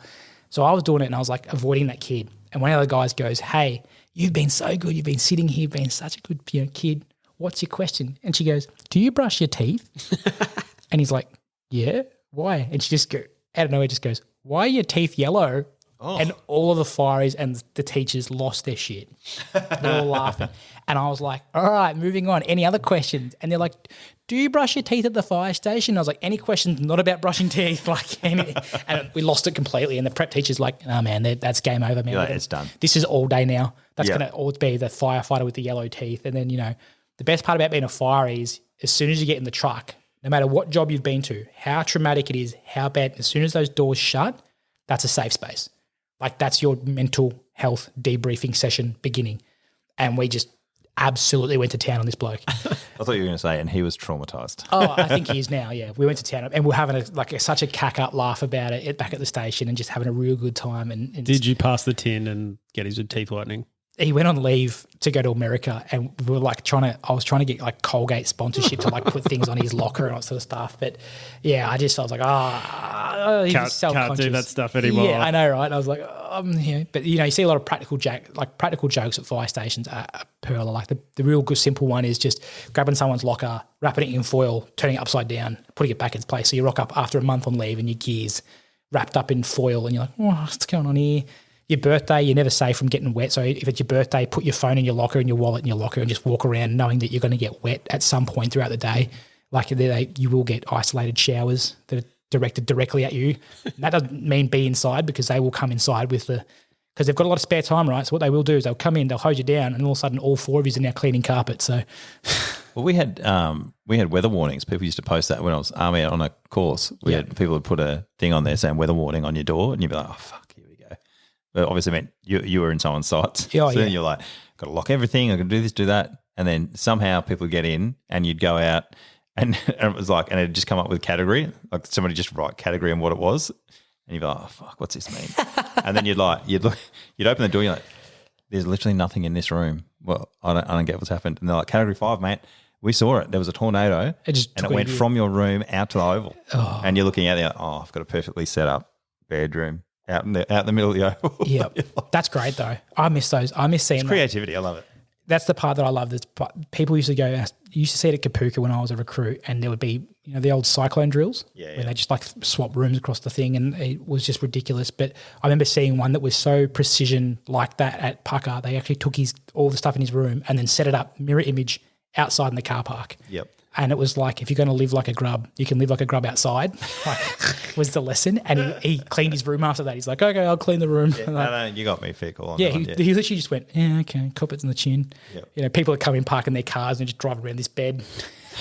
So I was doing it and I was like avoiding that kid. And one of the guys goes, "Hey, you've been so good. You've been sitting here, being such a good kid. What's your question?" And she goes, "Do you brush your teeth?" And he's like, "Yeah, why?" And she just out of nowhere just goes, "Why are your teeth yellow?" And all of the fireys and the teachers lost their shit. They're all laughing. And I was like, all right, moving on. Any other questions? And they're like, do you brush your teeth at the fire station? I was like, any questions not about brushing teeth? And we lost it completely. And the prep teacher's like, no, man, that's game over, man. Like, it's done. This is all day now. That's going to always be the firefighter with the yellow teeth. And then, the best part about being a fire is as soon as you get in the truck, no matter what job you've been to, how traumatic it is, how bad, as soon as those doors shut, that's a safe space. Like that's your mental health debriefing session beginning. And we just absolutely went to town on this bloke. I thought you were going to say, and he was traumatized. Oh, I think he is now, yeah. We went to town and we're having such a cack-up laugh about it back at the station and just having a real good time. And did you pass the tin and get his teeth whitening? He went on leave to go to America and we were I was trying to get like Colgate sponsorship to put things on his locker and all that sort of stuff. But yeah, I was like, can't do that stuff anymore. Yeah, I know, right? I was like, but you see a lot of practical jokes at fire stations are pearl. Like the real good simple one is just grabbing someone's locker, wrapping it in foil, turning it upside down, putting it back in its place. So you rock up after a month on leave and your gear's wrapped up in foil and you're like, what's going on here? Your birthday, you're never safe from getting wet. So if it's your birthday, put your phone in your locker and your wallet in your locker and just walk around knowing that you're going to get wet at some point throughout the day. Like you will get isolated showers that are directed directly at you. And that doesn't mean be inside because they will come inside because they've got a lot of spare time, right? So what they will do is they'll come in, they'll hose you down and all of a sudden all four of you are now cleaning carpet. So, well, we had weather warnings. People used to post that when I was army on a course. We had people would put a thing on there saying weather warning on your door and you'd be like, oh, fuck. But obviously meant you were in someone's sites. Then you're like, got to lock everything, I got to do this, do that. And then somehow people get in and you'd go out and it was like, and it'd just come up with category, like somebody just write category and what it was. And you'd be like, oh, fuck, what's this mean? And then you'd open the door, you're like, there's literally nothing in this room. Well, I don't get what's happened. And they're like, category 5, mate. We saw it. There was a tornado and it went from your room out to the oval. Oh. And you're looking out there, I've got a perfectly set up bedroom. Out in the middle of the oval. Yeah, that's great though. I miss those. I miss seeing creativity. I love it. That's the part that I love. People used to see it at Kapuka when I was a recruit, and there would be the old cyclone drills where they just swap rooms across the thing, and it was just ridiculous. But I remember seeing one that was so precision like that at Pucka. They actually took all the stuff in his room and then set it up mirror image outside in the car park. Yep. And it was like, if you're going to live like a grub, you can live like a grub outside, was the lesson. And he cleaned his room after that. He's like, okay, I'll clean the room. Yeah, no, you got me fair call on that. He literally just went, yeah, okay, carpets in the chin. Yep. People are coming, parking their cars and just driving around this bed.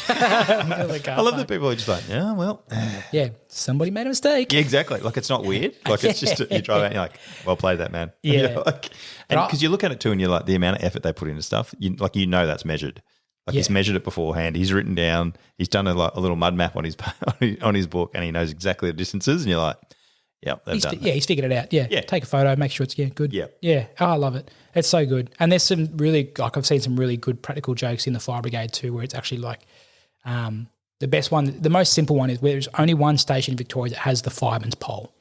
I love that people are just like, yeah, well. Yeah, somebody made a mistake. Yeah, exactly. Like it's not weird. Like it's just, you drive out and you're like, well played that, man. Yeah. And because you look at it too and you're like, the amount of effort they put into stuff, that's measured. Like he's measured it beforehand. He's written down. He's done a little mud map on his book, and he knows exactly the distances. And you're like, "Yeah, he's figured it out. Yeah, take a photo, make sure it's good. Yeah. Oh, I love it. It's so good. And there's some really I've seen some really good practical jokes in the fire brigade too, where it's actually like the best one. The most simple one is where there's only one station in Victoria that has the fireman's pole.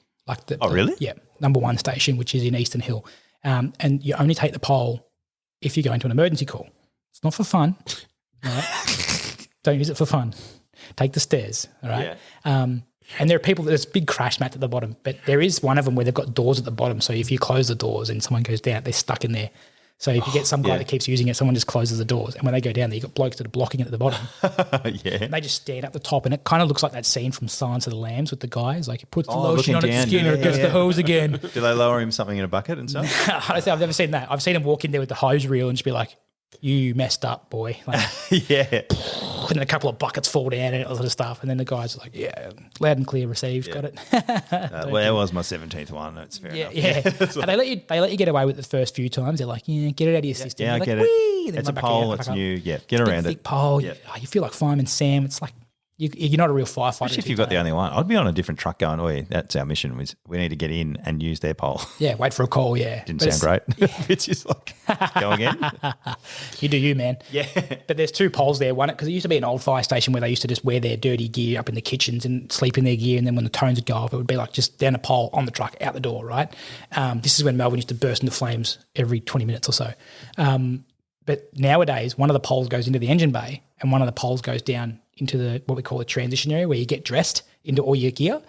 Really? Yeah, number one station, which is in Eastern Hill, and you only take the pole if you go into an emergency call. It's not for fun. Right? Don't use it for fun. Take the stairs, all right? Yeah. And there are people, there's big crash mat at the bottom, but there is one of them where they've got doors at the bottom. So if you close the doors and someone goes down, they're stuck in there. So if you get some guy that keeps using it, someone just closes the doors. And when they go down there, you've got blokes that are blocking it at the bottom. And they just stand up the top. And it kind of looks like that scene from Silence of the Lambs with the guys. Like it puts the lotion on its skin or it gets the hose again. Do they lower him something in a bucket and stuff? I've never seen that. I've seen him walk in there with the hose reel and just be like, you messed up, boy. Like, and a couple of buckets fall down and all sort of stuff. And then the guys are like, yeah, loud and clear received, got it. Well, that was my 17th one. That's fair enough. Yeah. And they let you get away with it the first few times. They're like, yeah, get it out of your system. Yeah, I get it. It's a pole, it's new. Yeah, get around it. Big pole. Yeah. You feel like Fireman Sam. It's like, you're not a real firefighter. Especially if you've got the only one. I'd be on a different truck going, oi, that's our mission. We need to get in and use their pole. Yeah, wait for a call, yeah. Didn't sound great. It's just like, go again. You do you, man. Yeah. But there's two poles there. One, because it used to be an old fire station where they used to just wear their dirty gear up in the kitchens and sleep in their gear, and then when the tones would go off, it would be like just down a pole on the truck, out the door, right? This is when Melbourne used to burst into flames every 20 minutes or so. But nowadays, one of the poles goes into the engine bay and one of the poles goes down into what we call the transition area where you get dressed into all your gear.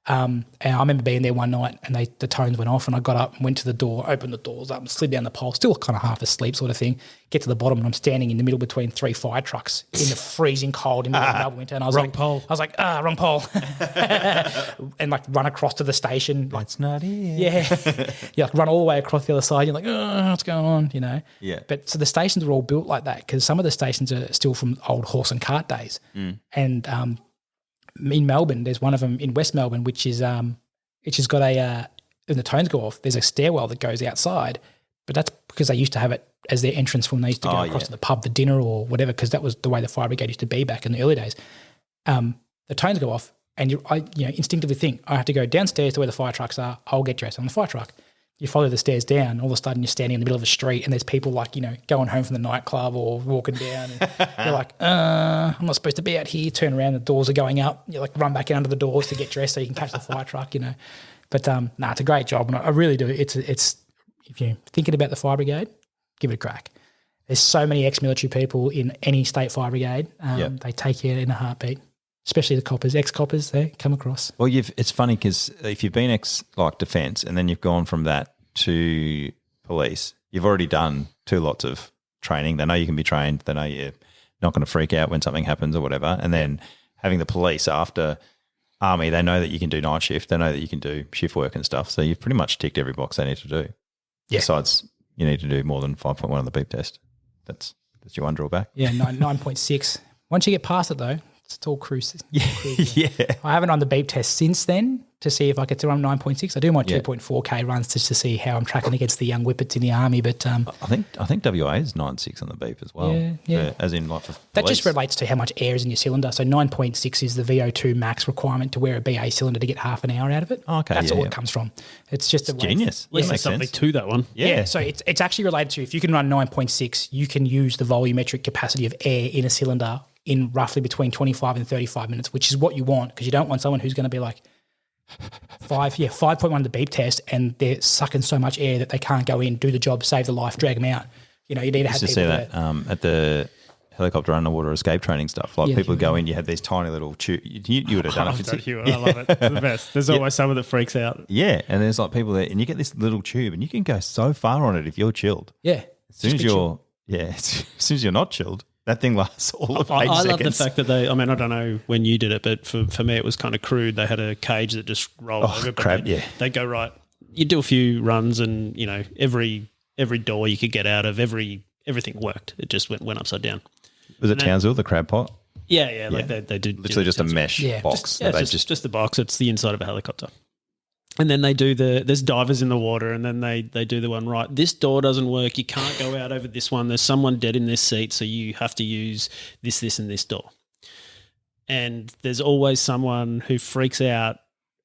And I remember being there one night and the tones went off and I got up and went to the door, opened the doors up and slid down the pole, still kind of half asleep sort of thing, get to the bottom and I'm standing in the middle between 3 fire trucks in the freezing cold in the middle of Melbourne winter. And I was wrong pole. Wrong pole. And like run across to the station. Like, It's not here. yeah. You like run all the way across the other side. You're like, what's going on, you know? Yeah. But so the stations are all built like that because some of the stations are still from old horse and cart days. And in Melbourne, there's one of them in West Melbourne, which is it's just got when the tones go off, there's a stairwell that goes outside, but that's because they used to have it as their entrance when they used to go across to the pub for dinner or whatever, because that was the way the fire brigade used to be back in the early days. The tones go off and I instinctively think, I have to go downstairs to where the fire trucks are, I'll get dressed on the fire truck. You follow the stairs down, all of a sudden you're standing in the middle of a street and there's people like, going home from the nightclub or walking down and you're like, I'm not supposed to be out here. Turn around, the doors are going up. You like run back under the doors to get dressed so you can catch the fire truck, But it's a great job and I really do. It's if you're thinking about the fire brigade, give it a crack. There's so many ex-military people in any state fire brigade. They take you in a heartbeat. Especially the ex-coppers, they come across. Well, it's funny because if you've been defence and then you've gone from that to police, you've already done 2 lots of training. They know you can be trained. They know you're not going to freak out when something happens or whatever. And then having the police after army, they know that you can do night shift. They know that you can do shift work and stuff. So you've pretty much ticked every box they need to do. Yeah. Besides, you need to do more than 5.1 on the beep test. That's your one drawback. Yeah, 9.6. Once you get past it though, it's all cruise. Yeah. I haven't run the beep test since then to see if I could run 9.6. I do my 2.4K runs just to see how I'm tracking against the young whippets in the army. But I think WA is 9.6 on the beep as well. Yeah. As in like for that police. just relates to how much air is in your cylinder. So 9.6 is the VO2 max requirement to wear a BA cylinder to get half an hour out of it. Oh, okay, that's all it comes from. It's just genius. Yes, there's something to that one. Yeah. So it's actually related to if you can run 9.6, you can use the volumetric capacity of air in a cylinder in roughly between 25 and 35 minutes, which is what you want because you don't want someone who's going to be like 5.1 the beep test and they're sucking so much air that they can't go in, do the job, save the life, drag them out. You need to have people see that at the helicopter underwater escape training stuff. Like people go in, you have these tiny little tube. You would have done it. I love it. It's the best. There's always someone that freaks out. Yeah, and there's like people there, and you get this little tube, and you can go so far on it if you're chilled. Yeah, as soon as you're not chilled, that thing lasts all of 8 seconds. I love the fact that I don't know when you did it, but for me it was kind of crude. They had a cage that just rolled over. Crap, They go, right, you do a few runs and, every door you could get out of, everything worked. It just went upside down. Was it Townsville, the crab pot? Yeah. Like they did. Literally just a mesh box. Just the box. It's the inside of a helicopter. And then they do there's divers in the water and then they do the one, right, this door doesn't work. You can't go out over this one. There's someone dead in this seat, so you have to use this, and this door. And there's always someone who freaks out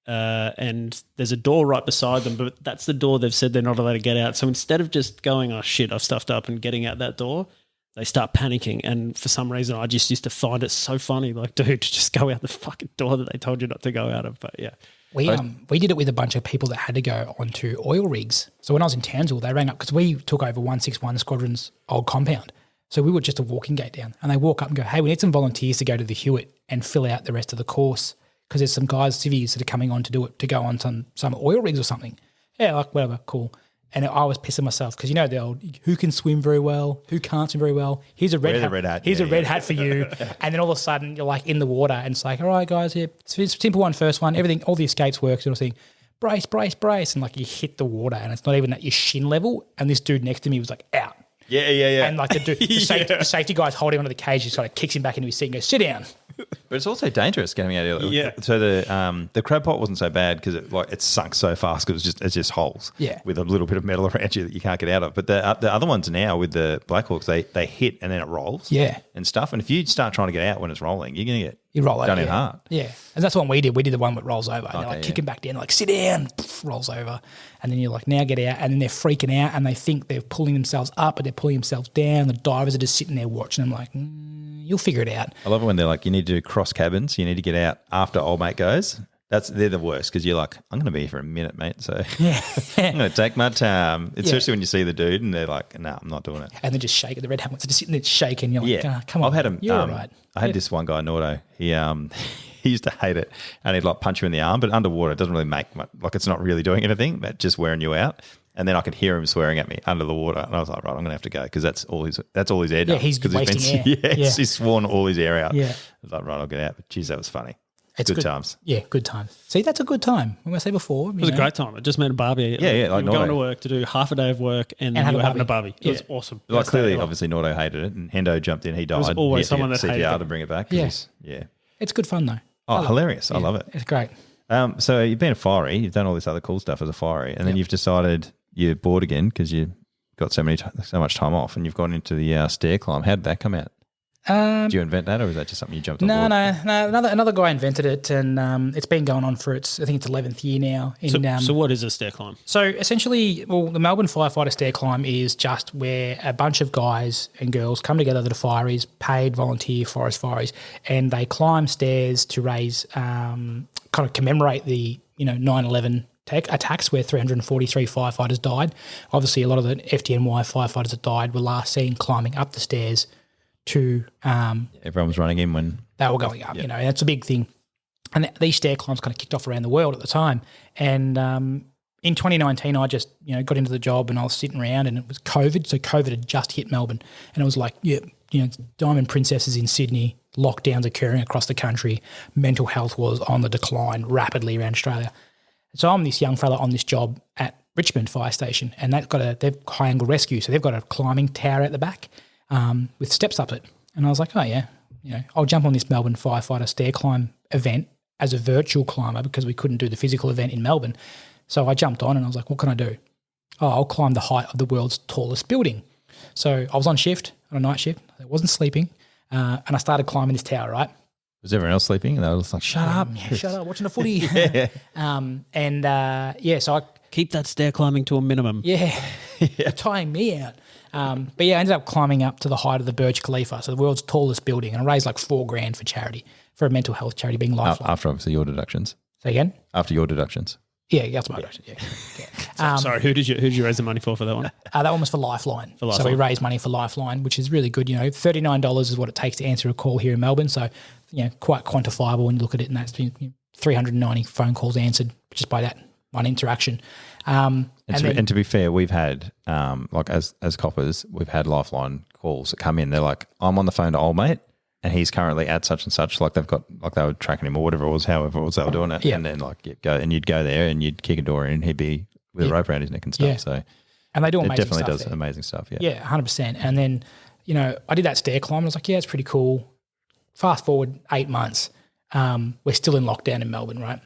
and there's a door right beside them, but that's the door they've said they're not allowed to get out. So instead of just going, oh, shit, I've stuffed up and getting out that door, they start panicking. And for some reason, I just used to find it so funny. Like, dude, just go out the fucking door that they told you not to go out of. But, yeah. We did it with a bunch of people that had to go onto oil rigs. So when I was in Townsville, they rang up because we took over 161 Squadron's old compound. So we were just a walking gate down and they walk up and go, hey, we need some volunteers to go to the Hewitt and fill out the rest of the course because there's some guys, civvies that are coming on to do it, to go on some oil rigs or something. Yeah, like whatever, cool. And I was pissing myself because the old, who can swim very well, who can't swim very well. Here's a red hat. Here's a red hat for you. And then all of a sudden you're like in the water and it's like, all right, guys, here, it's simple one, first one, everything, all the escapes work, sort of thing. Brace, brace, brace. And like you hit the water and it's not even at your shin level. And this dude next to me was like, out. Yeah. And like the safety guy's holding onto the cage, he sort of kicks him back into his seat and goes, sit down. But it's also dangerous getting out of it. Yeah. So the crab pot wasn't so bad because it sunk so fast because it's just holes. Yeah. With a little bit of metal around you that you can't get out of. But the other ones now with the Black Hawks, they hit and then it rolls. Yeah. And stuff. And if you start trying to get out when it's rolling, you're going to get roll done over, in hard. Yeah. And that's what we did. We did the one that rolls over. And they're like kicking back down, like sit down, rolls over. And then you're like, now get out. And then they're freaking out and they think they're pulling themselves up, but they're pulling themselves down. The divers are just sitting there watching them like, you'll figure it out. I love it when they're like, you need to do cross cabins. You need to get out after old mate goes. They're the worst because you're like, I'm going to be here for a minute, mate. So Yeah. I'm going to take my time, especially when you see the dude and they're like, no, I'm not doing it. And they're just shaking. The red helmets are just sitting there shaking. You're like, Yeah. come on. I've had him. You're all right. I had this one guy, Nordo. He used to hate it and he'd like punch you in the arm, but underwater it doesn't really make much, like it's not really doing anything, but just wearing you out. And then I could hear him swearing at me under the water. And I was like, right, I'm going to have to go because that's all his air does. Yeah, he's wasting air. Yeah, Yeah. he's sworn all his air out. Yeah. I was like, right, I'll get out. But geez, that was funny. It's good times. Yeah, good times. See, that's a good time. When I say before. It was a great time. I just made a barbie. Yeah, like you were going Nordo. to work to do half a day of work and have you a were having a barbie. barbie. It was awesome. Like Best clearly, day ever. obviously, Nordo hated it and Hendo jumped in. He died. was always He had to someone that get hated CPR it. to bring it back. Yeah. Yeah. It's good fun though. Oh, hilarious. I love it. It's great. So you've been a fiery. You've done all this other cool stuff as a fiery. And then you've decided you're bored again because you got so much time off and you've gone into the stair climb. How did that come out? Did you invent that or was that just something you jumped on board? No. Another guy invented it, and it's been going on for I think it's 11th year now. So what is a stair climb? So essentially, the Melbourne Firefighter Stair Climb is just where a bunch of guys and girls come together that are fireys, paid volunteer forest fireys, and they climb stairs to raise, kind of commemorate the 9/11 attacks where 343 firefighters died. Obviously, a lot of the FDNY firefighters that died were last seen climbing up the stairs to Everyone was running in when they were going up. That's a big thing. And these stair climbs kind of kicked off around the world at the time. And in 2019, I just got into the job and I was sitting around and it was COVID. So COVID had just hit Melbourne, and it was like Diamond Princesses in Sydney, lockdowns occurring across the country, mental health was on the decline rapidly around Australia. So I'm this young fella on this job at Richmond Fire Station, and they've high angle rescue, so they've got a climbing tower at the back. With steps up it. And I was like, oh, yeah, I'll jump on this Melbourne Firefighter Stair Climb event as a virtual climber because we couldn't do the physical event in Melbourne. So I jumped on and I was like, what can I do? Oh, I'll climb the height of the world's tallest building. So I was on shift, on a night shift. I wasn't sleeping. And I started climbing this tower, right? was everyone else sleeping? And they were just like, shut up. Shut up, watching the footy. Yeah. So I Keep that stair climbing to a minimum. you're tying me out. But yeah, I ended up climbing up to the height of the Burj Khalifa, so the world's tallest building, and I raised like $4,000 for charity, for a mental health charity being Lifeline. After obviously your deductions. Say again? After your deductions. Yeah, that's my deduction. Yeah. Sorry, who did you raise the money for that one? That one was for Lifeline. For So we Lifeline. raised money for Lifeline, which is really good. $39 is what it takes to answer a call here in Melbourne. So, quite quantifiable when you look at it, and that's 390 phone calls answered just by that one interaction. And to be fair, we've had like as coppers, we've had Lifeline calls that come in. They're like, I'm on the phone to old mate, and he's currently at such and such. Like they were tracking him or whatever it was, however it was they were doing it. Yeah. And then you'd go there and you'd kick a door in, and he'd be with a rope around his neck and stuff. Yeah. So And they do it amazing definitely stuff does there. amazing stuff. Yeah. Yeah, 100%. And then, I did that stair climb and I was like, yeah, it's pretty cool. Fast forward 8 months, we're still in lockdown in Melbourne, right?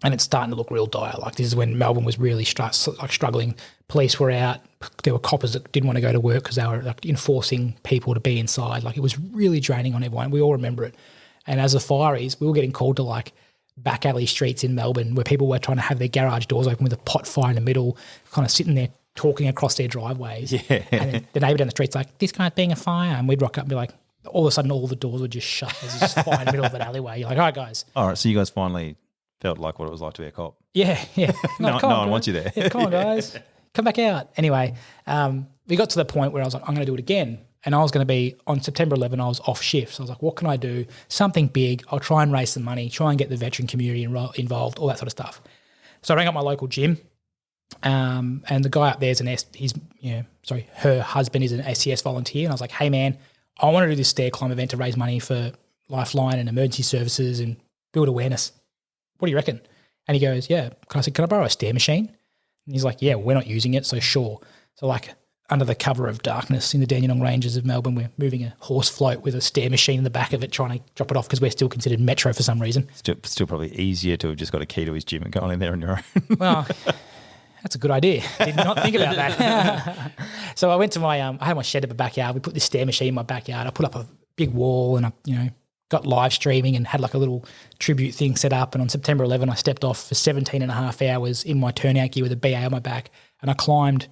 And it's starting to look real dire. Like this is when Melbourne was really struggling. Police were out. There were coppers that didn't want to go to work because they were like enforcing people to be inside. Like it was really draining on everyone. We all remember it. And as the fireys, we were getting called to like back alley streets in Melbourne where people were trying to have their garage doors open with a pot fire in the middle, kind of sitting there talking across their driveways. Yeah. And then the neighbour down the street's like, this guy's being a fire. And we'd rock up and be like, all of a sudden all the doors would just shut. There's just fire in the middle of an alleyway. You're like, all right, guys. All right. So you guys finally felt like what it was like to be a cop. Yeah. No come on, one guys. wants you there. Yeah, come on, guys. Come back out. Anyway, we got to the point where I was like, I'm going to do it again. And I was going to be, on September 11, I was off shift. So I was like, what can I do? Something big. I'll try and raise some money, try and get the veteran community involved, all that sort of stuff. So I rang up my local gym. And the guy up there is her husband is an SCS volunteer. And I was like, hey, man, I want to do this stair climb event to raise money for Lifeline and emergency services and build awareness. What do you reckon? And he goes, yeah. I said, can I borrow a stair machine? And he's like, yeah, we're not using it, so sure. So like under the cover of darkness in the Dandenong Ranges of Melbourne, we're moving a horse float with a stair machine in the back of it trying to drop it off because we're still considered metro for some reason. Still probably easier to have just got a key to his gym and gone in there on your own. Well, that's a good idea. Did not think about that. So I went to I had my shed at the backyard. We put this stair machine in my backyard. I put up a big wall and I, got live streaming and had like a little tribute thing set up. And on September 11, I stepped off for 17 and a half hours in my turnout gear with a BA on my back. And I climbed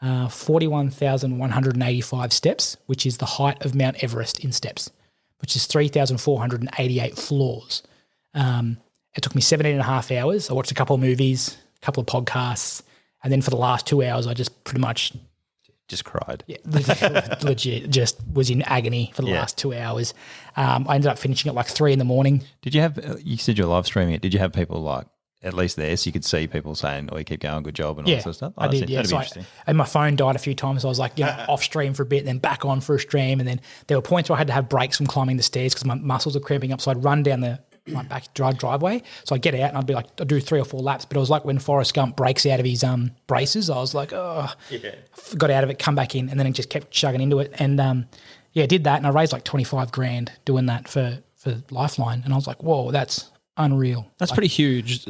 41,185 steps, which is the height of Mount Everest in steps, which is 3,488 floors. And It took me 17 and a half hours. I watched a couple of movies, a couple of podcasts, and then for the last 2 hours, I just pretty much Just cried. legit just was in agony for the last 2 hours. I ended up finishing at like 3 a.m. Did you have, you said you're live streaming it. Did you have people like at least there so you could see people saying, oh, you keep going, good job and all that sort of stuff? I did, yeah. That'd So be interesting. and my phone died a few times. So I was like, off stream for a bit and then back on for a stream. And then there were points where I had to have breaks from climbing the stairs because my muscles are cramping up. So I'd run down my back driveway. So I'd get out and I'd be like, I'd do 3 or 4 laps. But it was like when Forrest Gump breaks out of his braces. I was like, got out of it, come back in, and then it just kept chugging into it. And did that. And I raised like 25 grand doing that for Lifeline. And I was like, whoa, that's unreal. That's pretty huge.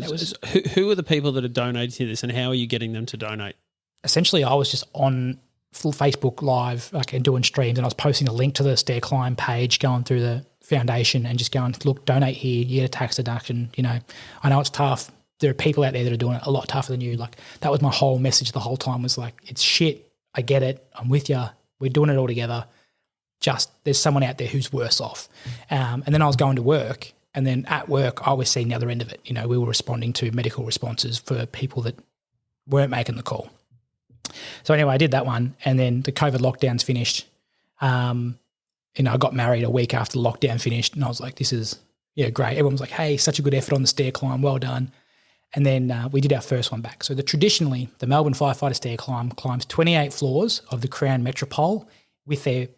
Who are the people that are donating to this, and how are you getting them to donate? Essentially, I was just on full Facebook Live and doing streams, and I was posting a link to the Stair Climb page, going through the foundation and just going, look, donate here, you get a tax deduction. I know it's tough. There are people out there that are doing it a lot tougher than you. Like, that was my whole message the whole time, was like, it's shit. I get it. I'm with you. We're doing it all together. Just there's someone out there who's worse off. And then I was going to work. And then at work, I was seeing the other end of it. We were responding to medical responses for people that weren't making the call. So anyway, I did that one, and then the COVID lockdowns finished. I got married a week after the lockdown finished, and I was like, this is great. Everyone was like, hey, such a good effort on the stair climb, well done. And then we did our first one back. So traditionally, the Melbourne Firefighter Stair Climb climbs 28 floors of the Crown Metropole with their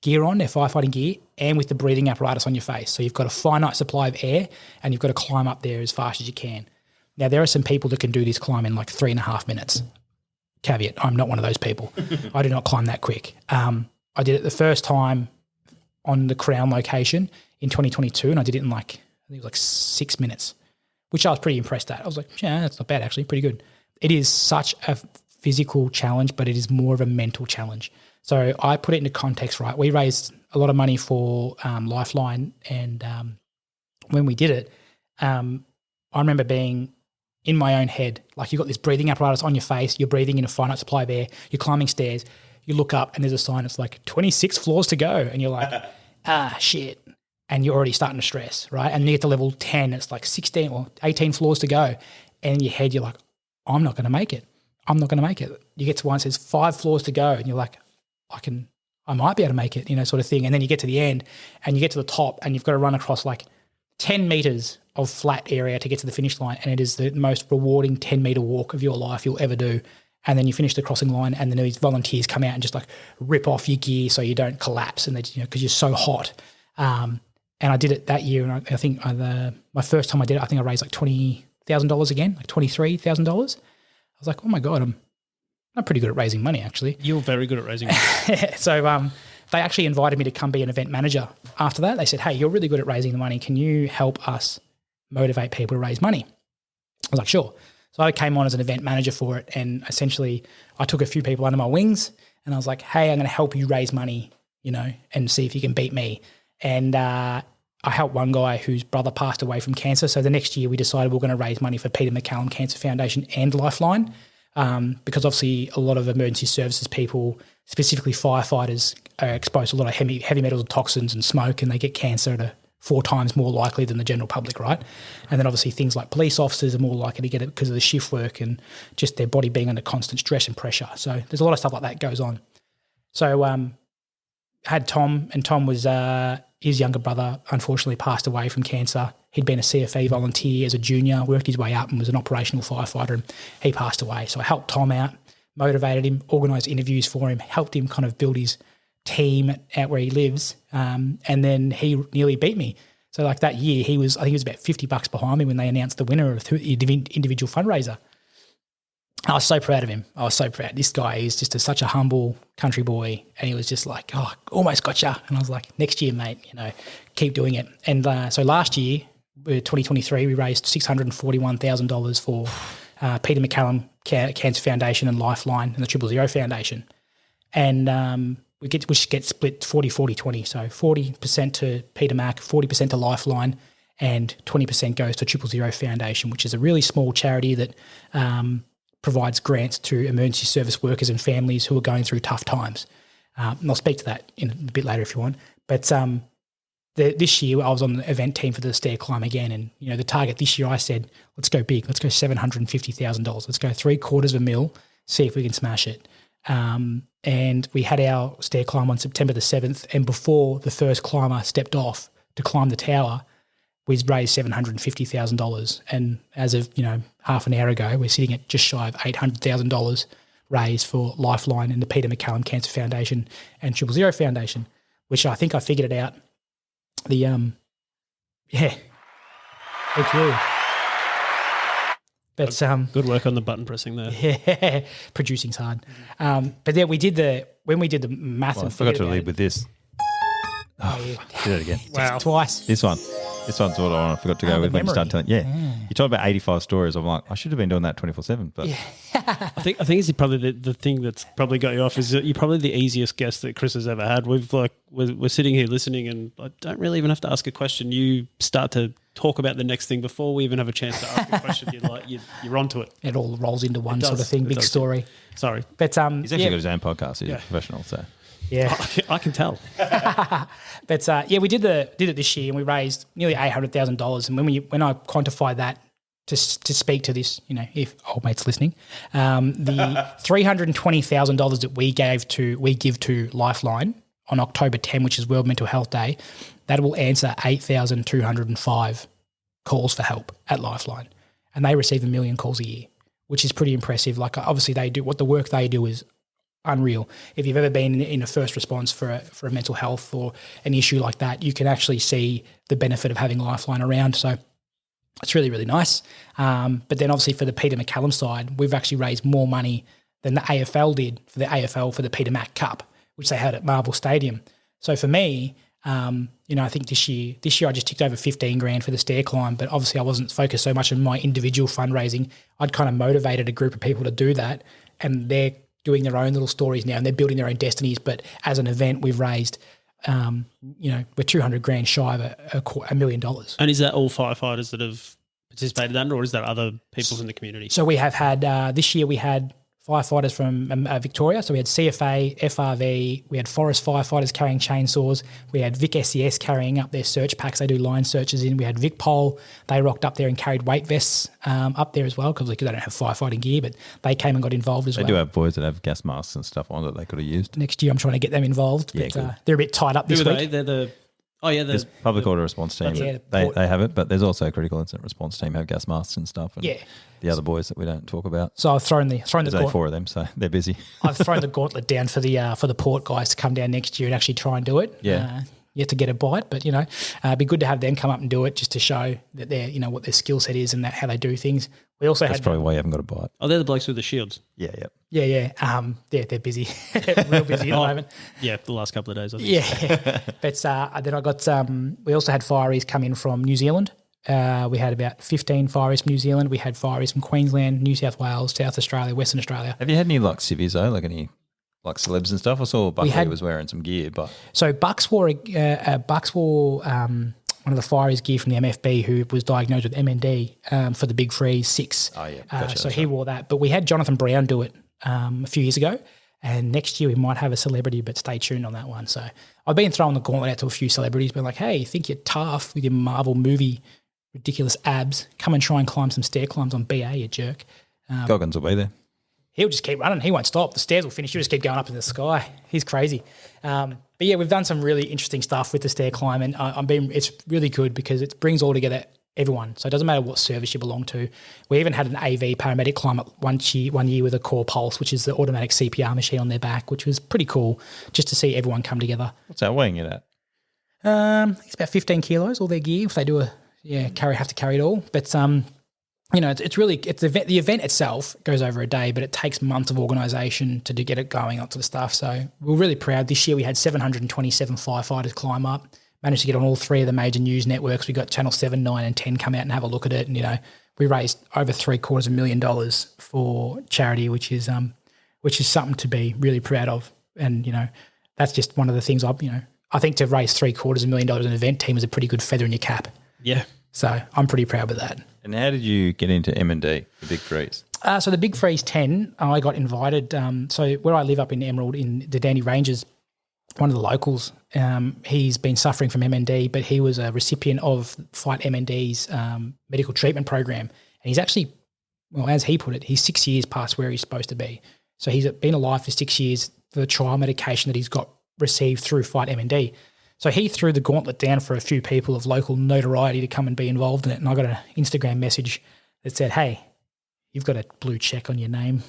gear on, their firefighting gear, and with the breathing apparatus on your face. So you've got a finite supply of air and you've got to climb up there as fast as you can. Now, there are some people that can do this climb in like 3.5 minutes. Caveat, I'm not one of those people. I do not climb that quick. I did it the first time on the Crown location in 2022, and I did it in I think it was 6 minutes, which I was pretty impressed at. I was like, yeah, that's not bad actually, pretty good. It is such a physical challenge, but it is more of a mental challenge. So I put it into context, right? We raised a lot of money for Lifeline, and when we did it, I remember being in my own head, like you've got this breathing apparatus on your face, you're breathing in a finite supply of air, you're climbing stairs, you look up and there's a sign, it's like 26 floors to go, and you're like, shit, and you're already starting to stress, right? And you get to level 10, it's like 16 or 18 floors to go, and in your head you're like, I'm not going to make it. I'm not going to make it. You get to one that says 5 floors to go, and you're like, I might be able to make it, sort of thing. And then you get to the end and you get to the top and you've got to run across like 10 meters of flat area to get to the finish line. And it is the most rewarding 10-meter walk of your life you'll ever do. And then you finish the crossing line, and then these volunteers come out and just like rip off your gear so you don't collapse, and because you're so hot. And I did it that year, and I think my first time I did it, I think I raised like $20,000 again, like $23,000. I was like, oh my God, I'm pretty good at raising money, actually. You're very good at raising money. So they actually invited me to come be an event manager after that. They said, hey, you're really good at raising the money. Can you help us motivate people to raise money? I was like, sure. So I came on as an event manager for it, and essentially I took a few people under my wings, and I was like, hey, I'm going to help you raise money, and see if you can beat me. And I helped one guy whose brother passed away from cancer. So the next year we decided we were going to raise money for Peter MacCallum Cancer Foundation and Lifeline. Because obviously a lot of emergency services people, specifically firefighters, are exposed to a lot of heavy metals and toxins and smoke, and they get cancer at 4 times more likely than the general public, right? And then obviously things like police officers are more likely to get it because of the shift work and just their body being under constant stress and pressure. So there's a lot of stuff like that goes on. So had Tom, and Tom was his younger brother unfortunately passed away from cancer. He'd been a CFE volunteer as a junior, worked his way up and was an operational firefighter, and he passed away. So I helped Tom out, motivated him, organised interviews for him, helped him kind of build his team out where he lives, and then he nearly beat me. So like that year, I think he was about $50 behind me when they announced the winner of the individual fundraiser. I was so proud of him. I was so proud. This guy is just such a humble country boy, and he was just like, oh, almost gotcha. And I was like, next year, mate, keep doing it. And so last year, 2023, we raised $641,000 for Peter MacCallum Cancer Foundation and Lifeline and the 000 Foundation. And we get split 40-40-20. So 40% to Peter Mac, 40% to Lifeline, and 20% goes to 000 Foundation, which is a really small charity that provides grants to emergency service workers and families who are going through tough times. And I'll speak to that in a bit later if you want. But this year I was on the event team for the stair climb again, and the target this year I said, let's go big, let's go $750,000, let's go $750,000, see if we can smash it. And we had our stair climb on September the 7th, and before the first climber stepped off to climb the tower, we raised $750,000. And as of half an hour ago, we're sitting at just shy of $800,000 raised for Lifeline and the Peter MacCallum Cancer Foundation and 000 Foundation, which I think I figured it out. Thank you. But good work on the button pressing there. Yeah, producing's hard. But yeah, when we did the math. Well, I forgot to lead with this. Oh, did it again. Wow, twice. This one's what I forgot to go with when you start telling. Yeah, you talk about 85 stories. I'm like, I should have been doing that 24/7. But I think it's probably the thing that's probably got you off is that you're probably the easiest guest that Chris has ever had. We're sitting here listening, and I don't really even have to ask a question. You start to talk about the next thing before we even have a chance to ask a question. You're onto it. It all rolls into one sort of thing, big story. Sorry, but he's actually got his own podcast. He's a professional, so. Yeah, I can tell. But we did it this year, and we raised nearly $800,000. And when I quantified that to speak to this, if old mate's listening, the $320,000 that we give to Lifeline on October 10, which is World Mental Health Day, that will answer 8,205 calls for help at Lifeline, and they receive 1 million calls a year, which is pretty impressive. Like, obviously, the work they do is unreal. If you've ever been in a first response for a mental health or an issue like that, you can actually see the benefit of having Lifeline around. So it's really, really nice. But then obviously for the Peter MacCallum side, we've actually raised more money than the AFL did for the AFL for the Peter Mac Cup, which they had at Marvel Stadium. So for me, I think this year I just ticked over 15 grand for the stair climb, but obviously I wasn't focused so much on my individual fundraising. I'd kind of motivated a group of people to do that, and they're doing their own little stories now, and they're building their own destinies. But as an event, we've raised, we're 200 grand shy of $1 million. And is that all firefighters that have participated under, or is that other people in the community? So we have had, this year we had firefighters from Victoria. So we had CFA, FRV, we had forest firefighters carrying chainsaws, we had Vic SES carrying up their search packs they do line searches in, we had Vic Pole, they rocked up there and carried weight vests up there as well because they don't have firefighting gear, but they came and got involved as well. They do have boys that have gas masks and stuff on that they could have used. Next year I'm trying to get them involved, but they're a bit tied up this week. There's public order response team. They have it, but there's also a critical incident response team have gas masks and stuff. And the other boys that we don't talk about. So I've thrown the there's only 4 of them, so they're busy. I've thrown the gauntlet down for the port guys to come down next year and actually try and do it. Yeah. Yet to get a bite, but it'd be good to have them come up and do it just to show that they're what their skill set is and how they do things. We also That's probably why you haven't got a bite. Oh, they're the blokes with the shields. Yeah. They're busy, real busy at the moment. Yeah, the last couple of days. I think. Yeah, but then I got we also had fireys come in from New Zealand. We had about 15 fireys from New Zealand. We had fireys from Queensland, New South Wales, South Australia, Western Australia. Have you had any civvies though, like any celebs and stuff? I saw Buckley was wearing some gear, but so Bucks wore one of the fireys gear from the MFB who was diagnosed with MND for the Big Freeze 6. Oh yeah, gotcha, so he wore that. But we had Jonathan Brown do it a few years ago, and next year we might have a celebrity, but stay tuned on that one. So I've been throwing the gauntlet out to a few celebrities, been like, hey, you think you're tough with your Marvel movie ridiculous abs? Come and try and climb some stair climbs on BA, you jerk. Goggins will be there. He'll just keep running. He won't stop. The stairs will finish. He'll just keep going up in the sky. He's crazy. But yeah, we've done some really interesting stuff with the stair climb, and it's really good because it brings all together everyone. So it doesn't matter what service you belong to. We even had an AV paramedic climb up one year with a Core Pulse, which is the automatic CPR machine on their back, which was pretty cool just to see everyone come together. What's that weighing it at? It's about 15 kilos, all their gear, if they do have to carry it all. But the event itself goes over a day, but it takes months of organisation to get it going, up to the stuff. So we're really proud. This year we had 727 firefighters climb up, managed to get on all 3 of the major news networks. We got Channel 7, 9 and 10 come out and have a look at it. And, we raised over $750,000 for charity, which is something to be really proud of. And, that's just one of the things I think to raise $750,000 in an event team is a pretty good feather in your cap. Yeah. So I'm pretty proud of that. And how did you get into M&D, the Big Freeze? So the Big Freeze 10, I got invited. So where I live up in Emerald in the Dandy Ranges, one of the locals. He's been suffering from MND, but he was a recipient of Fight MND's medical treatment program. And he's actually, well, as he put it, he's 6 years past where he's supposed to be. So he's been alive for 6 years for the trial medication that he's got received through Fight MND. So he threw the gauntlet down for a few people of local notoriety to come and be involved in it. And I got an Instagram message that said, hey, you've got a blue check on your name.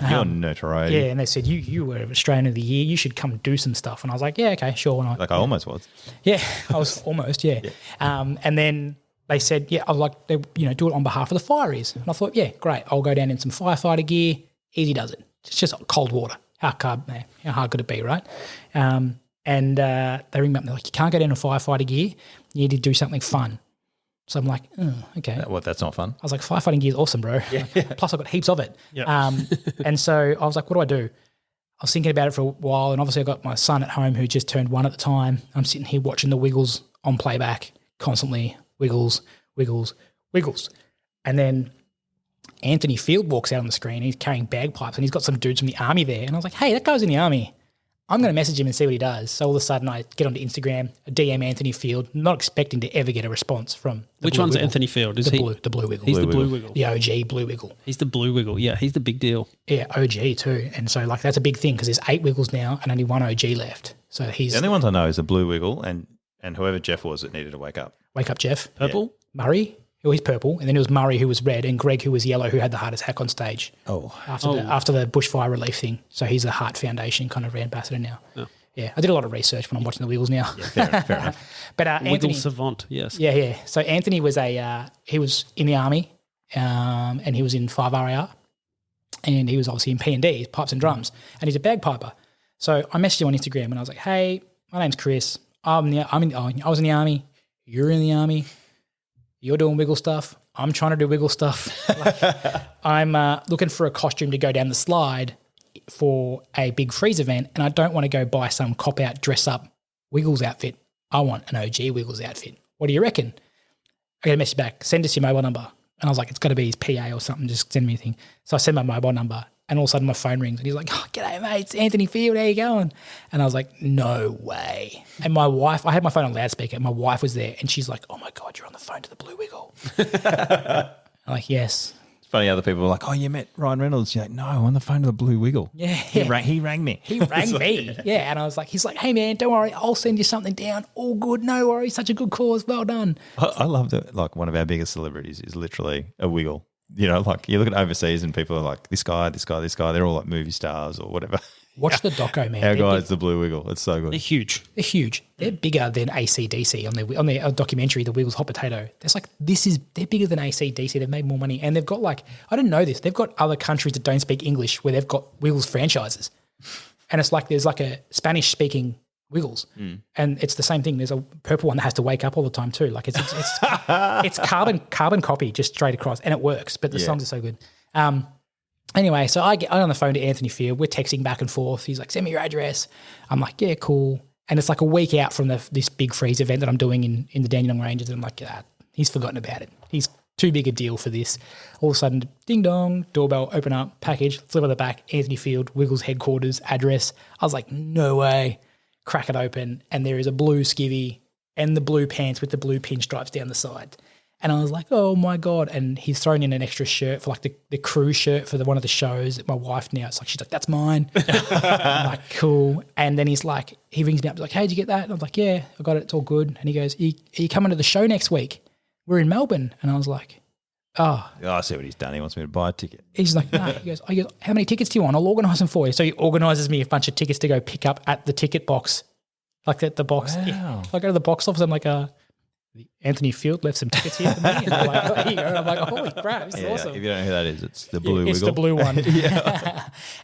Your notoriety. Yeah, and they said, you were Australian of the Year. You should come do some stuff. And I was like, yeah, okay, sure. And Like I almost was. Yeah, I was almost, yeah. And then they said, yeah, I'd like to, do it on behalf of the fireys. And I thought, yeah, great. I'll go down in some firefighter gear. Easy does it. It's just cold water. How hard could it be, right? And they ring me up and they're like, you can't go down in firefighter gear. You need to do something fun. So I'm like, oh, okay. Well, that's not fun. I was like, firefighting gear is awesome, bro. Yeah. Plus I've got heaps of it. Yeah. And so I was like, what do? I was thinking about it for a while, and obviously I got my son at home who just turned 1 at the time. I'm sitting here watching the Wiggles on playback constantly. Wiggles, Wiggles, Wiggles. And then Anthony Field walks out on the screen. He's carrying bagpipes and he's got some dudes from the army there. And I was like, hey, that guy's in the army. I'm going to message him and see what he does. So all of a sudden I get onto Instagram, DM Anthony Field, not expecting to ever get a response from the Which Blue one's Wiggle. Anthony Field? Is The he? Blue Wiggle. He's the Blue Blue Wiggle. The OG Blue Wiggle. He's the Blue Wiggle. Yeah, he's the big deal. Yeah, OG too. And so like that's a big thing because there's 8 Wiggles now and only 1 OG left. So he's The only ones I know is the Blue Wiggle and whoever Jeff was that needed to wake up. Wake Up Jeff. Purple? Murray, who he's purple, and then it was Murray who was red and Greg who was yellow who had the heart attack on stage after the bushfire relief thing. So he's a Heart Foundation kind of ambassador now. Oh. Yeah, I did a lot of research when I'm watching the Wiggles now. Yeah, fair enough. But Wiggle Anthony, savant, yes. yeah. So Anthony was he was in the army, and he was in 5RAR, and he was obviously in P&D, pipes and drums, and he's a bagpiper. So I messaged him on Instagram, and I was like, "Hey, my name's Chris. I was in the army. You're in the army. You're doing Wiggle stuff. I'm trying to do Wiggle stuff. I'm looking for a costume to go down the slide for a big freeze event, and I don't want to go buy some cop-out dress-up Wiggles outfit. I want an OG Wiggles outfit. What do you reckon?" I get a message back, send us your mobile number. And I was like, it's got to be his PA or something, just send me a thing. So I send my mobile number, and all of a sudden my phone rings, and he's like, oh, g'day, mate, it's Anthony Field, how you going? And I was like, no way. And my wife, I had my phone on loudspeaker, and my wife was there, and she's like, oh, my God, you're on the phone to the Blue Wiggle. I'm like, yes. It's funny, other people were like, oh, you met Ryan Reynolds. You're like, no, I'm on the phone to the Blue Wiggle. Yeah. He rang me. He rang me. Yeah. And I was like, he's like, hey, man, don't worry. I'll send you something down. All good. No worries. Such a good cause. Well done. I love that. Like one of our biggest celebrities is literally a Wiggle. You know, like you look at overseas and people are like, this guy. They're all like movie stars or whatever. Watch the doco, man. Our They're guy's the Blue Wiggle. It's so good. They're huge. They're huge. They're bigger than AC/DC on their documentary, The Wiggles Hot Potato. It's like they're bigger than AC/DC. They've made more money, and they've got like I didn't know this. They've got other countries that don't speak English where they've got Wiggles franchises, and it's like there's like a Spanish speaking Wiggles, and it's the same thing. There's a purple one that has to wake up all the time too. Like it's carbon copy just straight across, and it works. But the songs are so good. Anyway, so I'm on the phone to Anthony Field. We're texting back and forth. He's like, send me your address. I'm like, yeah, cool. And it's like a week out from this big freeze event that I'm doing in the Dandenong Ranges. And I'm like, he's forgotten about it. He's too big a deal for this. All of a sudden, ding dong, doorbell, open up, package, flip on the back, Anthony Field, Wiggles headquarters, address. I was like, no way. Crack it open. And there is a blue skivvy and the blue pants with the blue pinstripes down the side. And I was like, oh, my God. And he's thrown in an extra shirt for like the crew shirt for one of the shows. My wife now, it's like, she's like, that's mine. I'm like, cool. And then he rings me up. He's like, hey, did you get that? And I was like, yeah, I got it. It's all good. And he goes, are you coming to the show next week? We're in Melbourne. And I was like, oh. I see what he's done. He wants me to buy a ticket. He's like, no. He goes, how many tickets do you want? I'll organise them for you. So he organises me a bunch of tickets to go pick up at the ticket box. Like at the box. Wow. Yeah. I go to the box office. I'm like, Anthony Field left some tickets here for me. And I'm like, oh, here you go. And I'm like, holy crap, this is awesome. If you don't know who that is, it's the Blue Wiggle. It's the blue one.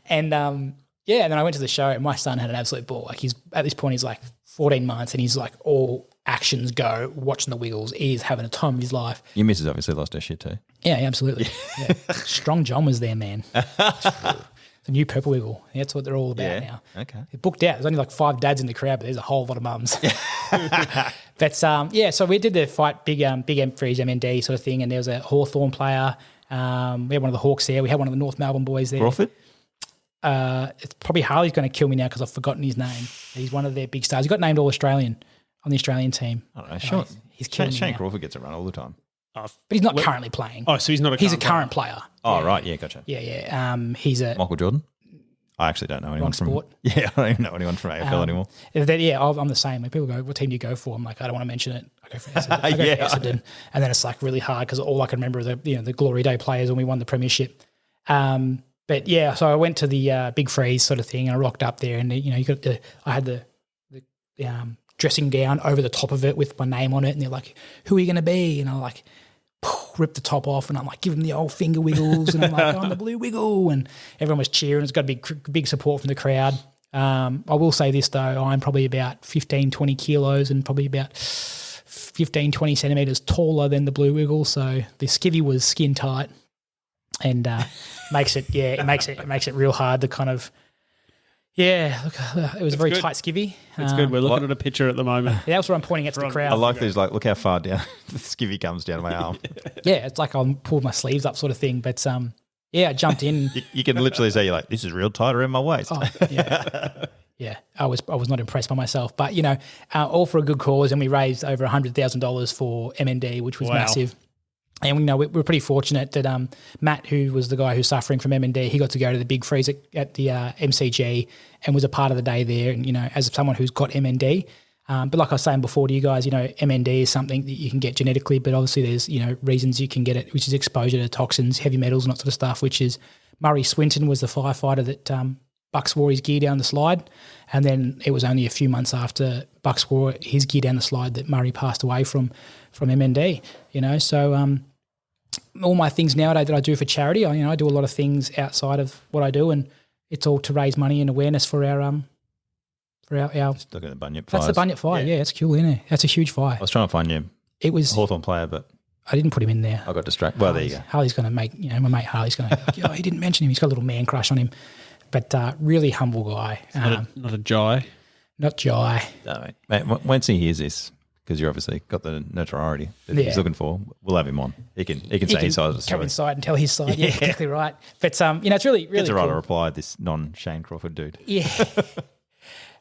And and then I went to the show and my son had an absolute ball. Like at this point he's like 14 months and he's like all actions go, watching the Wiggles. He's having a time of his life. Your missus obviously lost her shit too. Yeah, absolutely. Yeah. Strong John was there, man. The new Purple Wiggle. That's what they're all about now. Okay. It booked out. There's only like 5 dads in the crowd, but there's a whole lot of mums. But so we did the fight big freeze MND sort of thing, and there was a Hawthorn player. We had one of the Hawks there. We had one of the North Melbourne boys there. Crawford? it's probably Harley's going to kill me now because I've forgotten his name. He's one of their big stars. He got named All-Australian on the Australian team. I don't know. Sure. He's killing me Shane now. Crawford gets a run all the time. But he's not currently playing. Oh, so he's not a He's a current player. Oh, right. Yeah, gotcha. Yeah. He's a Michael Jordan? I actually don't know anyone from sport. Yeah, I don't even know anyone from AFL anymore. I'm the same. When people go, what team do you go for? I'm like, I don't want to mention it. I go for Essendon. I go for Essendon. And then it's like really hard because all I can remember are the Glory Day players when we won the premiership. But yeah, so I went to the Big Freeze sort of thing and I rocked up there and you got I had the dressing gown over the top of it with my name on it and they're like, who are you going to be? And I like rip the top off and I'm like, give them the old finger wiggles and I'm like, I'm the blue wiggle and everyone was cheering. It's got big support from the crowd. I will say this though, I'm probably about 15, 20 kilos and probably about 15, 20 centimetres taller than the blue wiggle. So the skivvy was skin tight and makes it real hard to kind of, look, it was a very tight skivvy. It's good. We're looking at a picture at the moment. Yeah, that's what I'm pointing at to the crowd. I like these, like, look how far down the skivvy comes down my arm. Yeah, it's like I pulled my sleeves up sort of thing. But, I jumped in. You can literally say, you're like, this is real tight around my waist. Oh, yeah. Yeah, I was not impressed by myself. But, all for a good cause. And we raised over $100,000 for MND, which was massive. And we're pretty fortunate that Matt, who was the guy who's suffering from MND, he got to go to the Big Freeze at the MCG and was a part of the day there. And, as someone who's got MND, but like I was saying before to you guys, MND is something that you can get genetically, but obviously there's, reasons you can get it, which is exposure to toxins, heavy metals and that sort of stuff, which is Murray Swinton was the firefighter that Bucks wore his gear down the slide. And then it was only a few months after Bucks wore his gear down the slide that Murray passed away from MND, So all my things nowadays that I do for charity, I do a lot of things outside of what I do and it's all to raise money and awareness for our Just look at the Bunyip fires. That's the Bunyip fire. Yeah, it's cool, isn't it? That's a huge fire. I was trying to find you a Hawthorn player, but I didn't put him in there. I got distracted. Well, there you go. Harley's going to make, my mate Harley's going to, he didn't mention him. He's got a little man crush on him. But really humble guy. Not a jai. Not jai. No, mate, once he hears this, because you obviously got the notoriety that he's looking for, we'll have him on. He can say his side of the story. Come inside and tell his side. Yeah, exactly right. But, it's really, really Gets a right cool. to reply, this non-Shane Crawford dude. Yeah.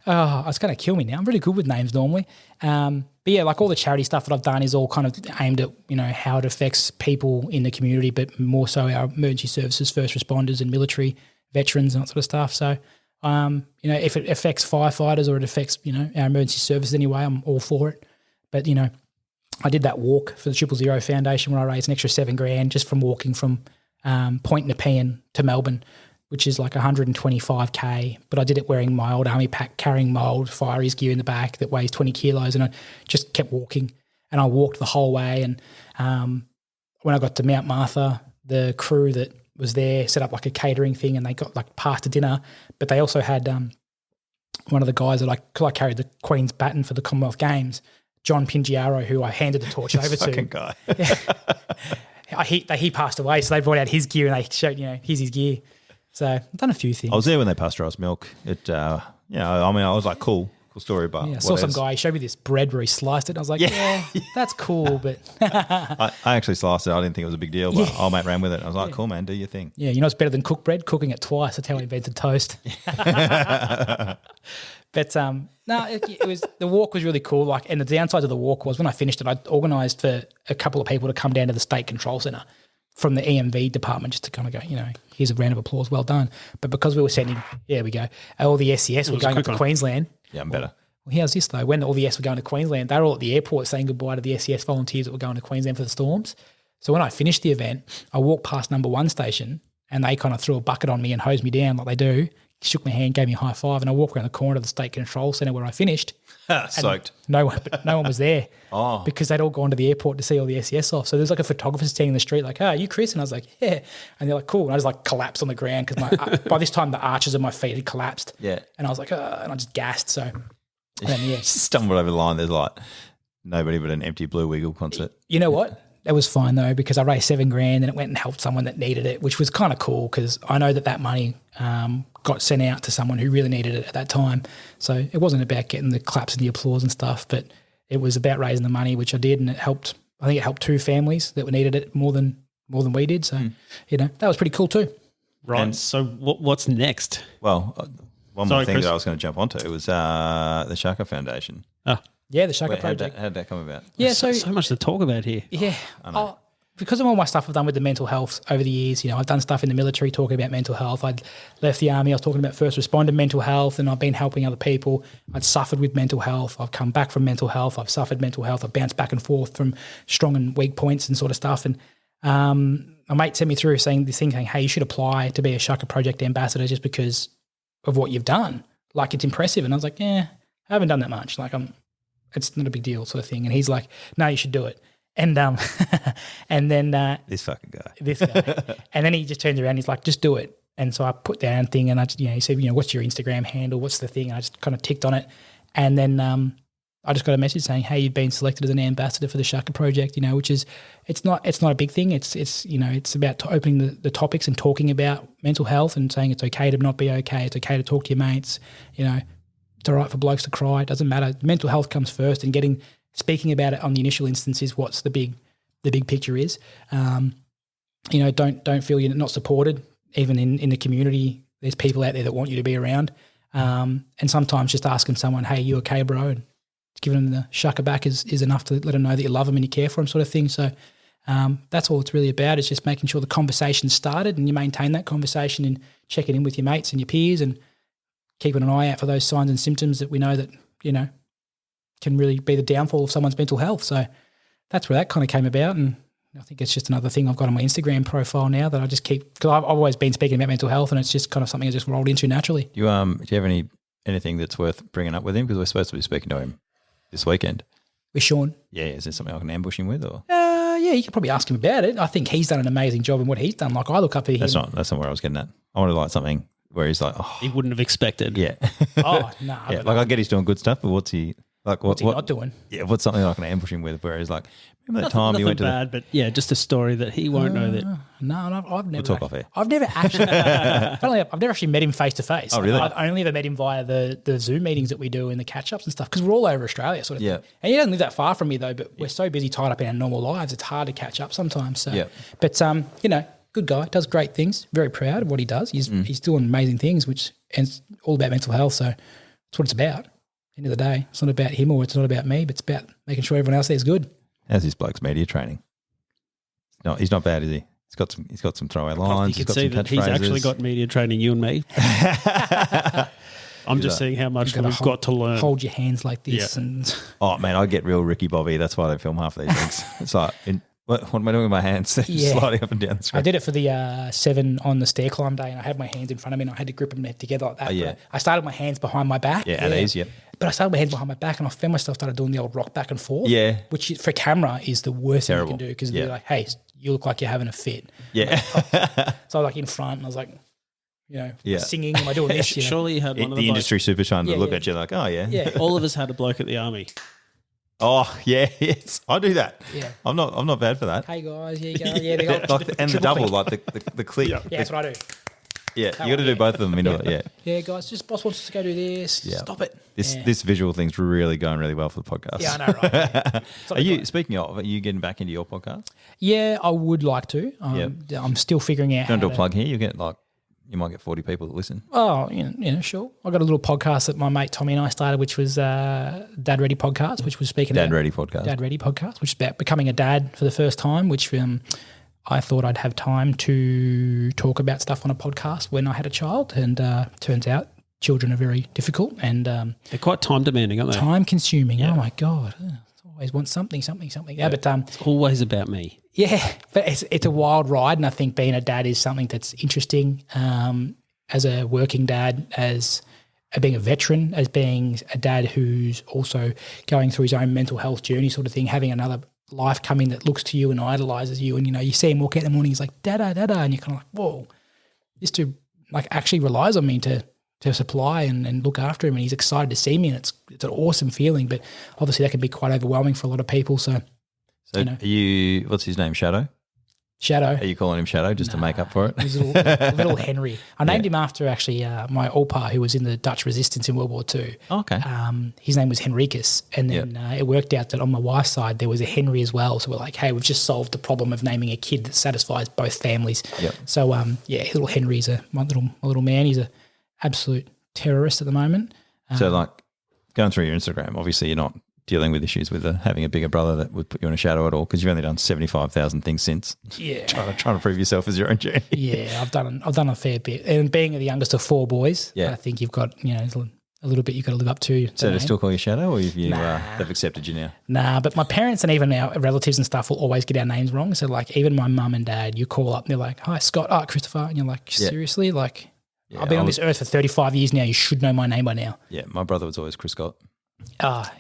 Oh, it's going to kill me now. I'm really good with names normally. But yeah, like all the charity stuff that I've done is all kind of aimed at, how it affects people in the community, but more so our emergency services, first responders and military veterans and that sort of stuff. So, if it affects firefighters or it affects, our emergency services anyway, I'm all for it. But, I did that walk for the 000 Foundation where I raised an extra $7,000 just from walking from Point Nepean to Melbourne, which is like 125K. But I did it wearing my old army pack, carrying my old fireys gear in the back that weighs 20 kilos. And I just kept walking. And I walked the whole way. And when I got to Mount Martha, the crew that was there set up like a catering thing and they got like pasta dinner. But they also had one of the guys that I carried the Queen's baton for the Commonwealth Games, John Pingiaro, who I handed the torch over to. Fucking guy. He passed away, so they brought out his gear and they showed, here's his gear. So I've done a few things. I was there when they pasteurised milk. I was like, cool story, but I saw some guy, he showed me this bread where he sliced it. And I was like, yeah that's cool, but I actually sliced it. I didn't think it was a big deal, but old mate ran with it. I was like, cool, man, do your thing. Yeah, it's better than cooked bread, cooking it twice. That's how I invented toast. But no, it was, the walk was really cool. Like, and the downside of the walk was when I finished it, I organised for a couple of people to come down to the State Control Centre from the EMV department just to kind of go, here's a round of applause, well done. But because we were sending, we go, all the SES were going up to Queensland. Yeah, I'm better. Well, how's this though? When all the SES were going to Queensland, they were all at the airport saying goodbye to the SES volunteers that were going to Queensland for the storms. So when I finished the event, I walked past number 1 station and they kind of threw a bucket on me and hosed me down like they do. Shook my hand, gave me a high five, and I walked around the corner of the State Control Centre where I finished. Soaked. No one was there because they'd all gone to the airport to see all the SES off. So there's like a photographer standing in the street like, are you Chris? And I was like, yeah. And they're like, cool. And I just like collapsed on the ground because by this time the arches of my feet had collapsed. Yeah. And I was like, and I just gasped. So then, stumbled over the line. There's like nobody but an empty Blue Wiggle concert. You know what? It was fine though because I raised $7,000 and it went and helped someone that needed it, which was kind of cool because I know that money got sent out to someone who really needed it at that time. So it wasn't about getting the claps and the applause and stuff, but it was about raising the money, which I did, and it helped. I think it helped 2 families that needed it more than we did. So that was pretty cool too. Right. And- So what's next? Well, one Sorry, more thing Chris. that I was going to jump onto was the Shaka Foundation. Yeah, the Shaka How'd Project. that come about? Yeah, So much to talk about here. Yeah. Because of all my stuff I've done with the mental health over the years, I've done stuff in the military talking about mental health. I'd left the army, I was talking about first responder mental health, and I've been helping other people. I'd suffered with mental health. I've come back from mental health. I've suffered mental health. I've bounced back and forth from strong and weak points and sort of stuff. And my mate sent me through saying, hey, you should apply to be a Shaka Project ambassador just because of what you've done. Like, it's impressive. And I was like, I haven't done that much. Like, it's not a big deal sort of thing. And he's like, no, you should do it. And and then This fucking guy. this guy, and then he just turns around and he's like, just do it. And so I put down thing and I just, he said, what's your Instagram handle? What's the thing? And I just kind of ticked on it. And then I just got a message saying, hey, you've been selected as an ambassador for the Shaka Project, which is, it's not a big thing. It's about opening the topics and talking about mental health and saying it's okay to not be okay. It's okay to talk to your mates. It's all right for blokes to cry. It doesn't matter. Mental health comes first, and speaking about it on the initial instance is what's the big picture is. Don't feel you're not supported. Even in the community, there's people out there that want you to be around. And sometimes just asking someone, hey, you okay, bro? And giving them the shaka back is enough to let them know that you love them and you care for them, sort of thing. So that's all it's really about, is just making sure the conversation's started and you maintain that conversation and checking in with your mates and your peers and keeping an eye out for those signs and symptoms that we know that, can really be the downfall of someone's mental health. So that's where that kind of came about. And I think it's just another thing I've got on my Instagram profile now that I just keep, because I've always been speaking about mental health and it's just kind of something I just rolled into naturally. Do you have anything that's worth bringing up with him? Because we're supposed to be speaking to him this weekend. With Sean? Yeah, is there something I can ambush him with? Or Yeah, you could probably ask him about it. I think he's done an amazing job in what he's done. Like, I look up to him. that's not where I was getting at. I wanted like something where he's like, He wouldn't have expected. yeah. Oh, no. Yeah, like I get he's doing good stuff, but what's he like? What's he not doing? Yeah, what's something I can ambush him with? Where he's like, remember that time Nothing you went to bad, but yeah, just a story that he won't know that. No, I've never. We'll talk off air. I've never actually. Funnily enough, I've never actually met him face to face. Oh, really? I've only ever met him via the Zoom meetings that we do and the catch ups and stuff, because we're all over Australia, sort of. Yeah. Thing. And he doesn't live that far from me though. But we're so busy, tied up in our normal lives, it's hard to catch up sometimes. So, Yeah. But good guy, does great things. Very proud of what he does. He's doing amazing things, and it's all about mental health. So that's what it's about. End of the day, it's not about him or it's not about me, but it's about making sure everyone else there is good. How's this bloke's media training? No, he's not bad, is he? He's got some throwaway lines. You He's can got see some that he's catchphrases. actually got media training, you and me. I'm just seeing how much we've got to learn. Hold your hands like this, Yeah. and Oh man, I get real Ricky Bobby. That's why I don't film half of these things. It's like, what am I doing with my hands? Just Yeah. sliding up and down the screen. I did it for the 7 on the stair climb day, and I had my hands in front of me and I had to grip them together like that. Oh, yeah. But I started my hands behind my back. Yeah, at ease, yep. But I started my hands behind my back and I found myself started doing the old rock back and forth. Yeah. Which for camera is the worst Terrible. thing you can do, because Yeah. they're like, hey, you look like you're having a fit. Yeah. So I was like in front and I was like, Yeah. singing, am I doing this? Surely you had one of The industry super trying to Yeah, look yeah. at you like, oh yeah. Yeah. All of us had a bloke at the army. Oh yeah, yes. I do that. Yeah. I'm not bad for that. Hey guys, yeah, you go. Yeah, they got Like and the triple double, click. like the click. Yeah, that's what I do. Yeah, you got to do both of them into it. Yeah. Yeah, guys, just boss wants us to go do this. Yeah. Stop it. This Yeah. this visual thing's really going really well for the podcast. Yeah, I know, right? Yeah. Are you speaking of? Are you getting back into your podcast? Yeah, I would like to. I'm still figuring out. Don't do how a to- plug here. You might get 40 people that listen. Oh, sure. I got a little podcast that my mate Tommy and I started, which was Dad Ready Podcast, which was speaking Dad about Ready podcast. Dad Ready Podcast, which is about becoming a dad for the first time, which I thought I'd have time to talk about stuff on a podcast when I had a child, and turns out children are very difficult and They're quite time demanding, aren't they? time consuming. Oh my God. Always want something. Yeah, but It's always about me. yeah, but it's a wild ride, and I think being a dad is something that's interesting. As a working dad, as being a veteran, as being a dad who's also going through his own mental health journey, sort of thing, having another life come in that looks to you and idolizes you, and you see him walk out in the morning, he's like dada, and you're kind of like, whoa, this dude like actually relies on me to supply and look after him, and he's excited to see me, and it's an awesome feeling. But obviously that can be quite overwhelming for a lot of people. So So you know. what's his name? Shadow? Shadow. Are you calling him Shadow just to make up for it? He's little Henry. I named him after actually my Opa, who was in the Dutch resistance in World War II. Okay. His name was Henricus. And then it worked out that on my wife's side, there was a Henry as well. So we're like, hey, we've just solved the problem of naming a kid that satisfies both families. Yep. So, little Henry's my little man. He's an absolute terrorist at the moment. So, like, going through your Instagram, obviously you're not dealing with issues with having a bigger brother that would put you in a shadow at all because you've only done 75,000 things since. Yeah. Trying to prove yourself as your own journey. Yeah, I've done a fair bit. And being the youngest of 4 boys, I think you've got, a little bit you've got to live up to. So they still call you Shadow or they've accepted you now? Nah, but my parents and even our relatives and stuff will always get our names wrong. So, like, even my mum and dad, you call up and they're like, hi, Scott, Christopher. And you're like, seriously? Like, I've been on this earth for 35 years now. You should know my name by now. Yeah, my brother was always Chris Scott.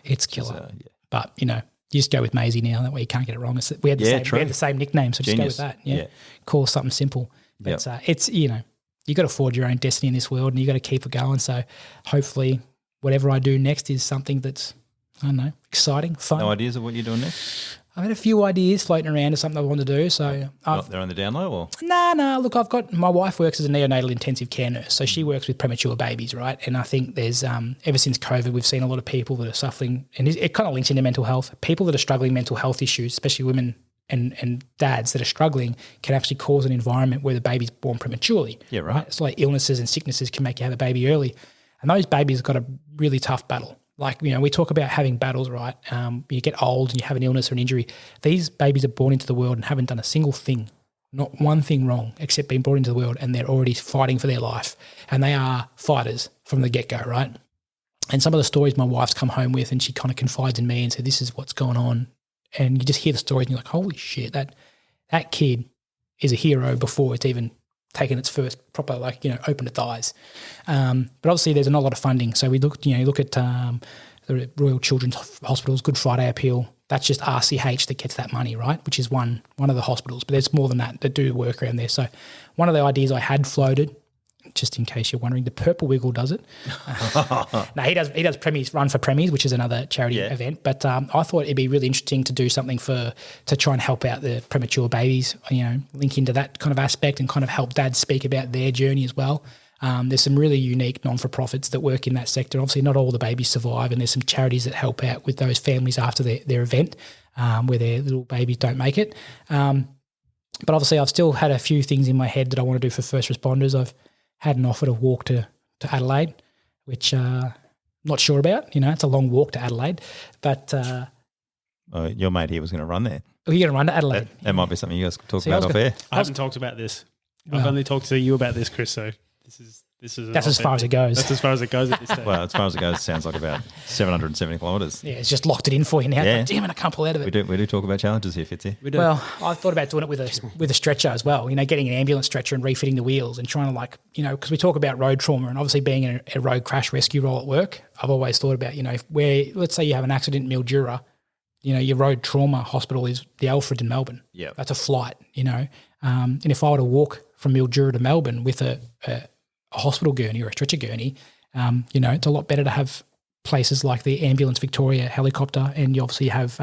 It's killer. But, you just go with Maisie now. That way you can't get it wrong. We had the same nickname, so just go with that. Yeah. Call something simple. But it's, you got to forge your own destiny in this world and you got to keep it going. So hopefully whatever I do next is something that's, I don't know, exciting, fun. No ideas of what you're doing next? I've had a few ideas floating around of something I want to do. So they're on the down low or? No. Look, my wife works as a neonatal intensive care nurse. So she works with premature babies, right? And I think there's, ever since COVID, we've seen a lot of people that are suffering, and it kind of links into mental health. People that are struggling mental health issues, especially women and dads that are struggling, can actually cause an environment where the baby's born prematurely. Yeah, right. It's like illnesses and sicknesses can make you have a baby early. And those babies have got a really tough battle. Like, we talk about having battles, right? You get old and you have an illness or an injury. These babies are born into the world and haven't done a single thing, not one thing wrong, except being brought into the world, and they're already fighting for their life. And they are fighters from the get-go, right? And some of the stories my wife's come home with, and she kind of confides in me and said, this is what's going on. And you just hear the stories and you're like, holy shit, that kid is a hero before it's even taken its first proper, opened its eyes. But obviously there's not a lot of funding. So we look at the Royal Children's Hospital's Good Friday appeal. That's just RCH that gets that money, right? Which is one of the hospitals. But there's more than that do work around there. So one of the ideas I had floated, just in case you're wondering, the Purple Wiggle does it. No, he does Premiers, Run for Premiers, which is another charity event. But I thought it'd be really interesting to do something to try and help out the premature babies, link into that kind of aspect and kind of help dads speak about their journey as well. There's some really unique non-for-profits that work in that sector. Obviously, not all the babies survive, and there's some charities that help out with those families after their event where their little babies don't make it. But obviously, I've still had a few things in my head that I want to do for first responders. I've had an offer to walk to Adelaide, which not sure about. It's a long walk to Adelaide. But your mate here was going to run there. You're going to run to Adelaide. That might be something you guys could talk about off air. I haven't talked about this. I've only talked to you about this, Chris, so that's as far as it goes. That's as far as it goes at this stage. Well, as far as it goes, it sounds like about 770 kilometres. Yeah, it's just locked it in for you now. Yeah. Like, damn it, I can't pull out of it. We do talk about challenges here, Fitzy. We do. Well, I thought about doing it with a stretcher as well. Getting an ambulance stretcher and refitting the wheels and trying to because we talk about road trauma and obviously being in a road crash rescue role at work. I've always thought about where let's say you have an accident in Mildura, your road trauma hospital is the Alfred in Melbourne. Yeah, that's a flight. And if I were to walk from Mildura to Melbourne with a hospital gurney or a stretcher gurney, it's a lot better to have places like the Ambulance Victoria helicopter, and you obviously have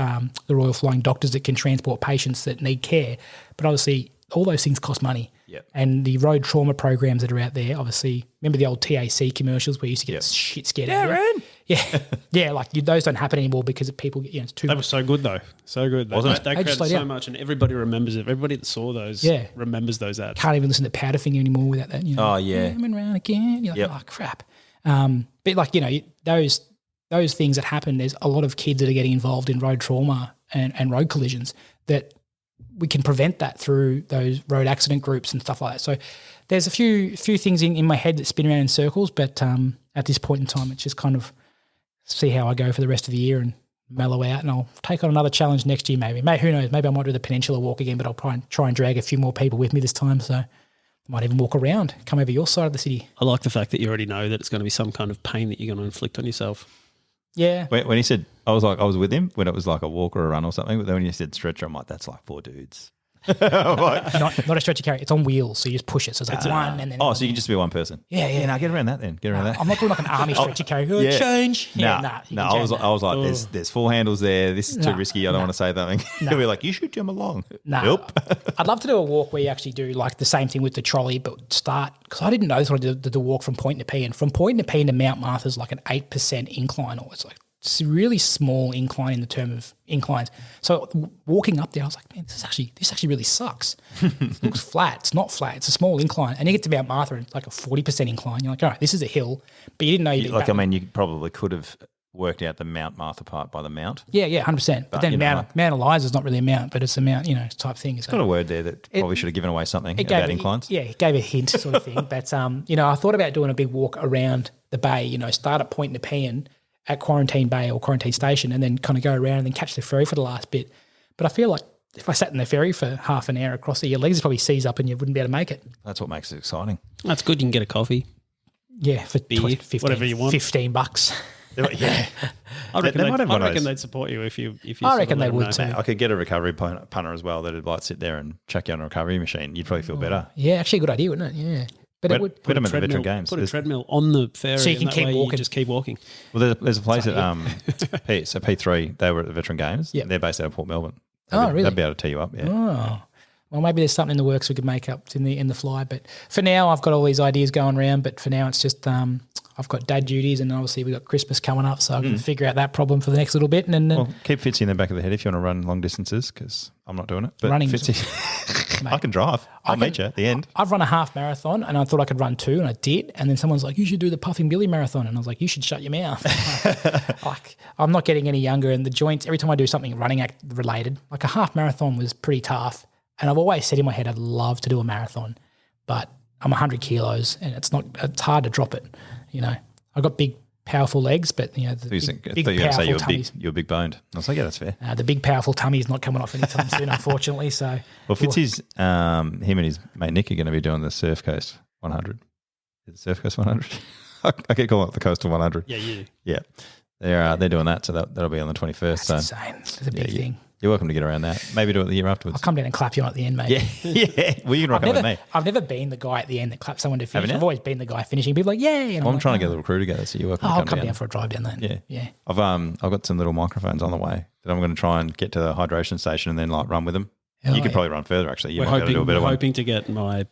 the Royal Flying Doctors that can transport patients that need care. But obviously all those things cost money. Yep. And the road trauma programs that are out there, obviously, remember the old TAC commercials where you used to get shit scared out of you? Yeah, those don't happen anymore because of people, it's too much. They were so good though. So good. Wasn't it? They created so much, and everybody remembers it. Everybody that saw those remembers those ads. Can't even listen to Powderfinger anymore without that. Oh, yeah. Coming around again. You're like, oh, crap. But those things that happen, there's a lot of kids that are getting involved in road trauma and road collisions that we can prevent that through those road accident groups and stuff like that. So there's a few things in my head that spin around in circles, but at this point in time, it's just kind of see how I go for the rest of the year and mellow out, and I'll take on another challenge next year maybe. Who knows? Maybe I might do the Peninsula Walk again, but I'll try and drag a few more people with me this time, so I might even walk around, come over your side of the city. I like the fact that you already know that it's going to be some kind of pain that you're going to inflict on yourself. Yeah. When he said, I was with him when it was like a walk or a run or something, but then when you said stretcher, I'm like, that's like 4 dudes. Not a stretcher carry. It's on wheels, so you just push it. So it's like one and then. Oh, so you can just be one person. Yeah. Now get around that then. Get around that. I'm not doing like an army stretcher carry. Yeah. Change. Yeah, No, I was like, there's four handles there. This is too risky. I don't want to say something. No. He'll be like, you should jump along. No. Nope. I'd love to do a walk where you actually do like the same thing with the trolley, but start because I didn't know this when I did the walk from Point Nepean. And from Point Nepean to Mount Martha's like an 8% incline, or it's like it's a really small incline in the term of inclines. So walking up there, I was like, man, this actually really sucks. It looks flat. It's not flat. It's a small incline. And you get to Mount Martha and it's like a 40% incline. You're like, all right, this is a hill, but you didn't know you'd be you probably could have worked out the Mount Martha part by the mount. Yeah, 100%. But then Mount Eliza's not really a mount, but it's a mount, type thing. It's got a word there that probably should have given away something about inclines. Yeah, it gave a hint sort of thing. But, I thought about doing a big walk around the bay, start at Point Nepean at Quarantine Bay or Quarantine Station and then kind of go around and then catch the ferry for the last bit. But I feel like if I sat in the ferry for half an hour across there, your legs would probably seize up and you wouldn't be able to make it. That's what makes it exciting. That's good. You can get a coffee. Yeah, for beer, 15, whatever you want. $15. Yeah. I reckon they'd support you if you I reckon they would too. I could get a recovery punter as well that'd like sit there and chuck you on a recovery machine. You'd probably feel better. Yeah, actually a good idea, wouldn't it? Yeah. But it would put them at the veteran games. Put a treadmill on the ferry, so you can keep walking. You just keep walking. Well, there's a place at P3. They were at the veteran games. Yeah, they're based out of Port Melbourne. Really? They'd be able to tee you up. Yeah. Oh, well, maybe there's something in the works we could make up in the fly. But for now, I've got all these ideas going around. But for now, it's just I've got dad duties, and obviously we've got Christmas coming up, so I'm going to figure out that problem for the next little bit. And then keep Fitzy in the back of the head if you want to run long distances, because I'm not doing it. But running, Fitzy, I can drive. I'll meet you at the end. I've run a half marathon, and I thought I could run 2, and I did. And then someone's like, "You should do the Puffing Billy marathon," and I was like, "You should shut your mouth." I'm not getting any younger, and the joints. Every time I do something running related, like a half marathon was pretty tough. And I've always said in my head, I'd love to do a marathon, but I'm 100 kilos, and it's hard to drop it. I've got big, powerful legs, but big, powerful tummies. You're big boned. I was like, yeah, that's fair. The big, powerful tummy is not coming off anytime soon, unfortunately. So, Fitzy's, him and his mate Nick are going to be doing the Surf Coast 100. Is it Surf Coast 100? I keep calling it the Coastal 100. Yeah, you do. Yeah, they're doing that, so that'll be on the 21st. That's insane. It's a big thing. You're welcome to get around that. Maybe do it the year afterwards. I'll come down and clap you on at the end, mate. Yeah. Well, you can rock up with me. I've never been the guy at the end that claps someone to finish. I've always been the guy finishing. People are like, yay. And I'm trying to get a little crew together, so you're welcome to I'll come down for a drive down there. Yeah. I've got some little microphones on the way that I'm going to try and get to the hydration station and then run with them. You could probably run further, actually. We're hoping to get my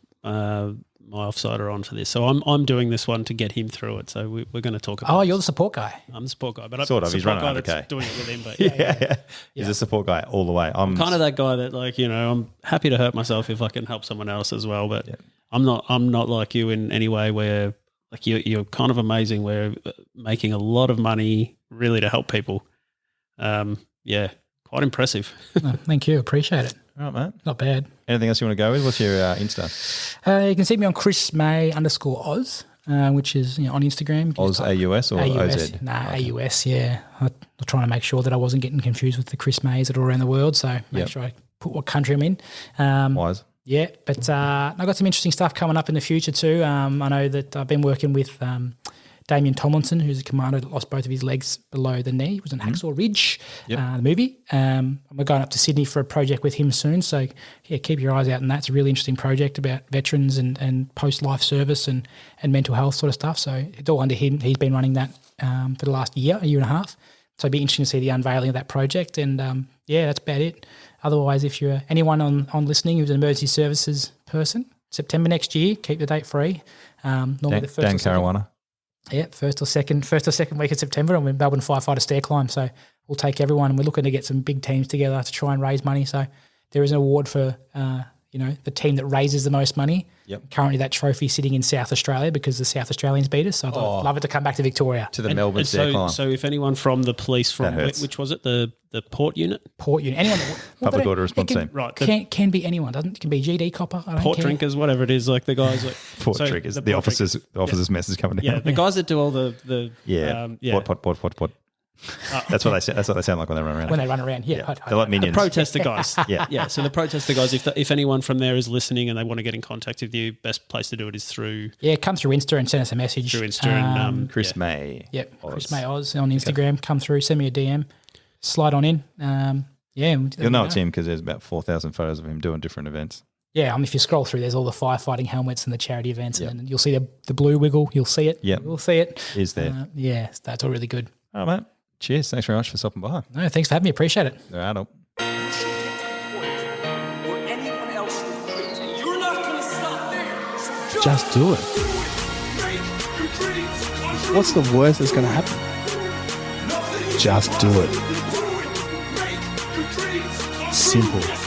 offsider on for this. So I'm doing this one to get him through it. So we're going to talk about you're the support guy. I'm the support guy. But sort of. He's running 100K. Doing it with him. But yeah. He's a support guy all the way. I'm kind of that guy that I'm happy to hurt myself if I can help someone else as well. But I'm not like you in any way where like you're kind of amazing. We're making a lot of money really to help people. Quite impressive. Thank you. Appreciate it. All right, mate. Not bad. Anything else you want to go with? What's your Insta? You can see me on Chris May _Oz, which is on Instagram. Oz AUS or OZ? Nah, okay. AUS, yeah. I'm trying to make sure that I wasn't getting confused with the Chris Mays that are all around the world, so make sure I put what country I'm in. Wise. Yeah, but I've got some interesting stuff coming up in the future too. I know that I've been working with Damien Tomlinson, who's a commander that lost both of his legs below the knee. He was on Hacksaw Ridge, the movie. We're going up to Sydney for a project with him soon. So, keep your eyes out on that. It's a really interesting project about veterans and post-life service and mental health sort of stuff. So it's all under him. He's been running that for the last year and a half. So it'd be interesting to see the unveiling of that project. And, that's about it. Otherwise, if you're anyone on listening who's an emergency services person, September next year, keep the date free. Normally the first Dan Caruana. Yeah, first or second week of September, I'm in Melbourne Firefighter Stair Climb. So we'll take everyone, and we're looking to get some big teams together to try and raise money. So there is an award for the team that raises the most money. Yep. Currently, that trophy sitting in South Australia because the South Australians beat us. So I'd love it to come back to Victoria. To the Melbourne Stair Climb. So if anyone from the police from which was it, the port unit? Port unit. Anyone Public order response team. Right. Can be anyone. It can be GD copper. I don't port care. Drinkers, whatever it is, like the guys like port drinkers. The officers' mess is coming down. Yeah, the guys that do all the What. That's what they sound like when they run around. When they run around, they're like minions. The protester guys. Yeah. So the protester guys, if anyone from there is listening and they want to get in contact with you, best place to do it is through. Yeah, come through Insta and send us a message. Through Insta and Chris May. Yep, Chris May Oz on Instagram. Come through, send me a DM, slide on in. Yeah. You'll know it's him because there's about 4,000 photos of him doing different events. Yeah, if you scroll through, there's all the firefighting helmets and the charity events, and then you'll see the blue wiggle. You'll see it. Yep. You'll see it. Is there? Yeah, that's all really good. All right, mate. Cheers. Thanks very much for stopping by. No, thanks for having me. Appreciate it. All right. Just do it. What's the worst that's going to happen? Just do it. Simple.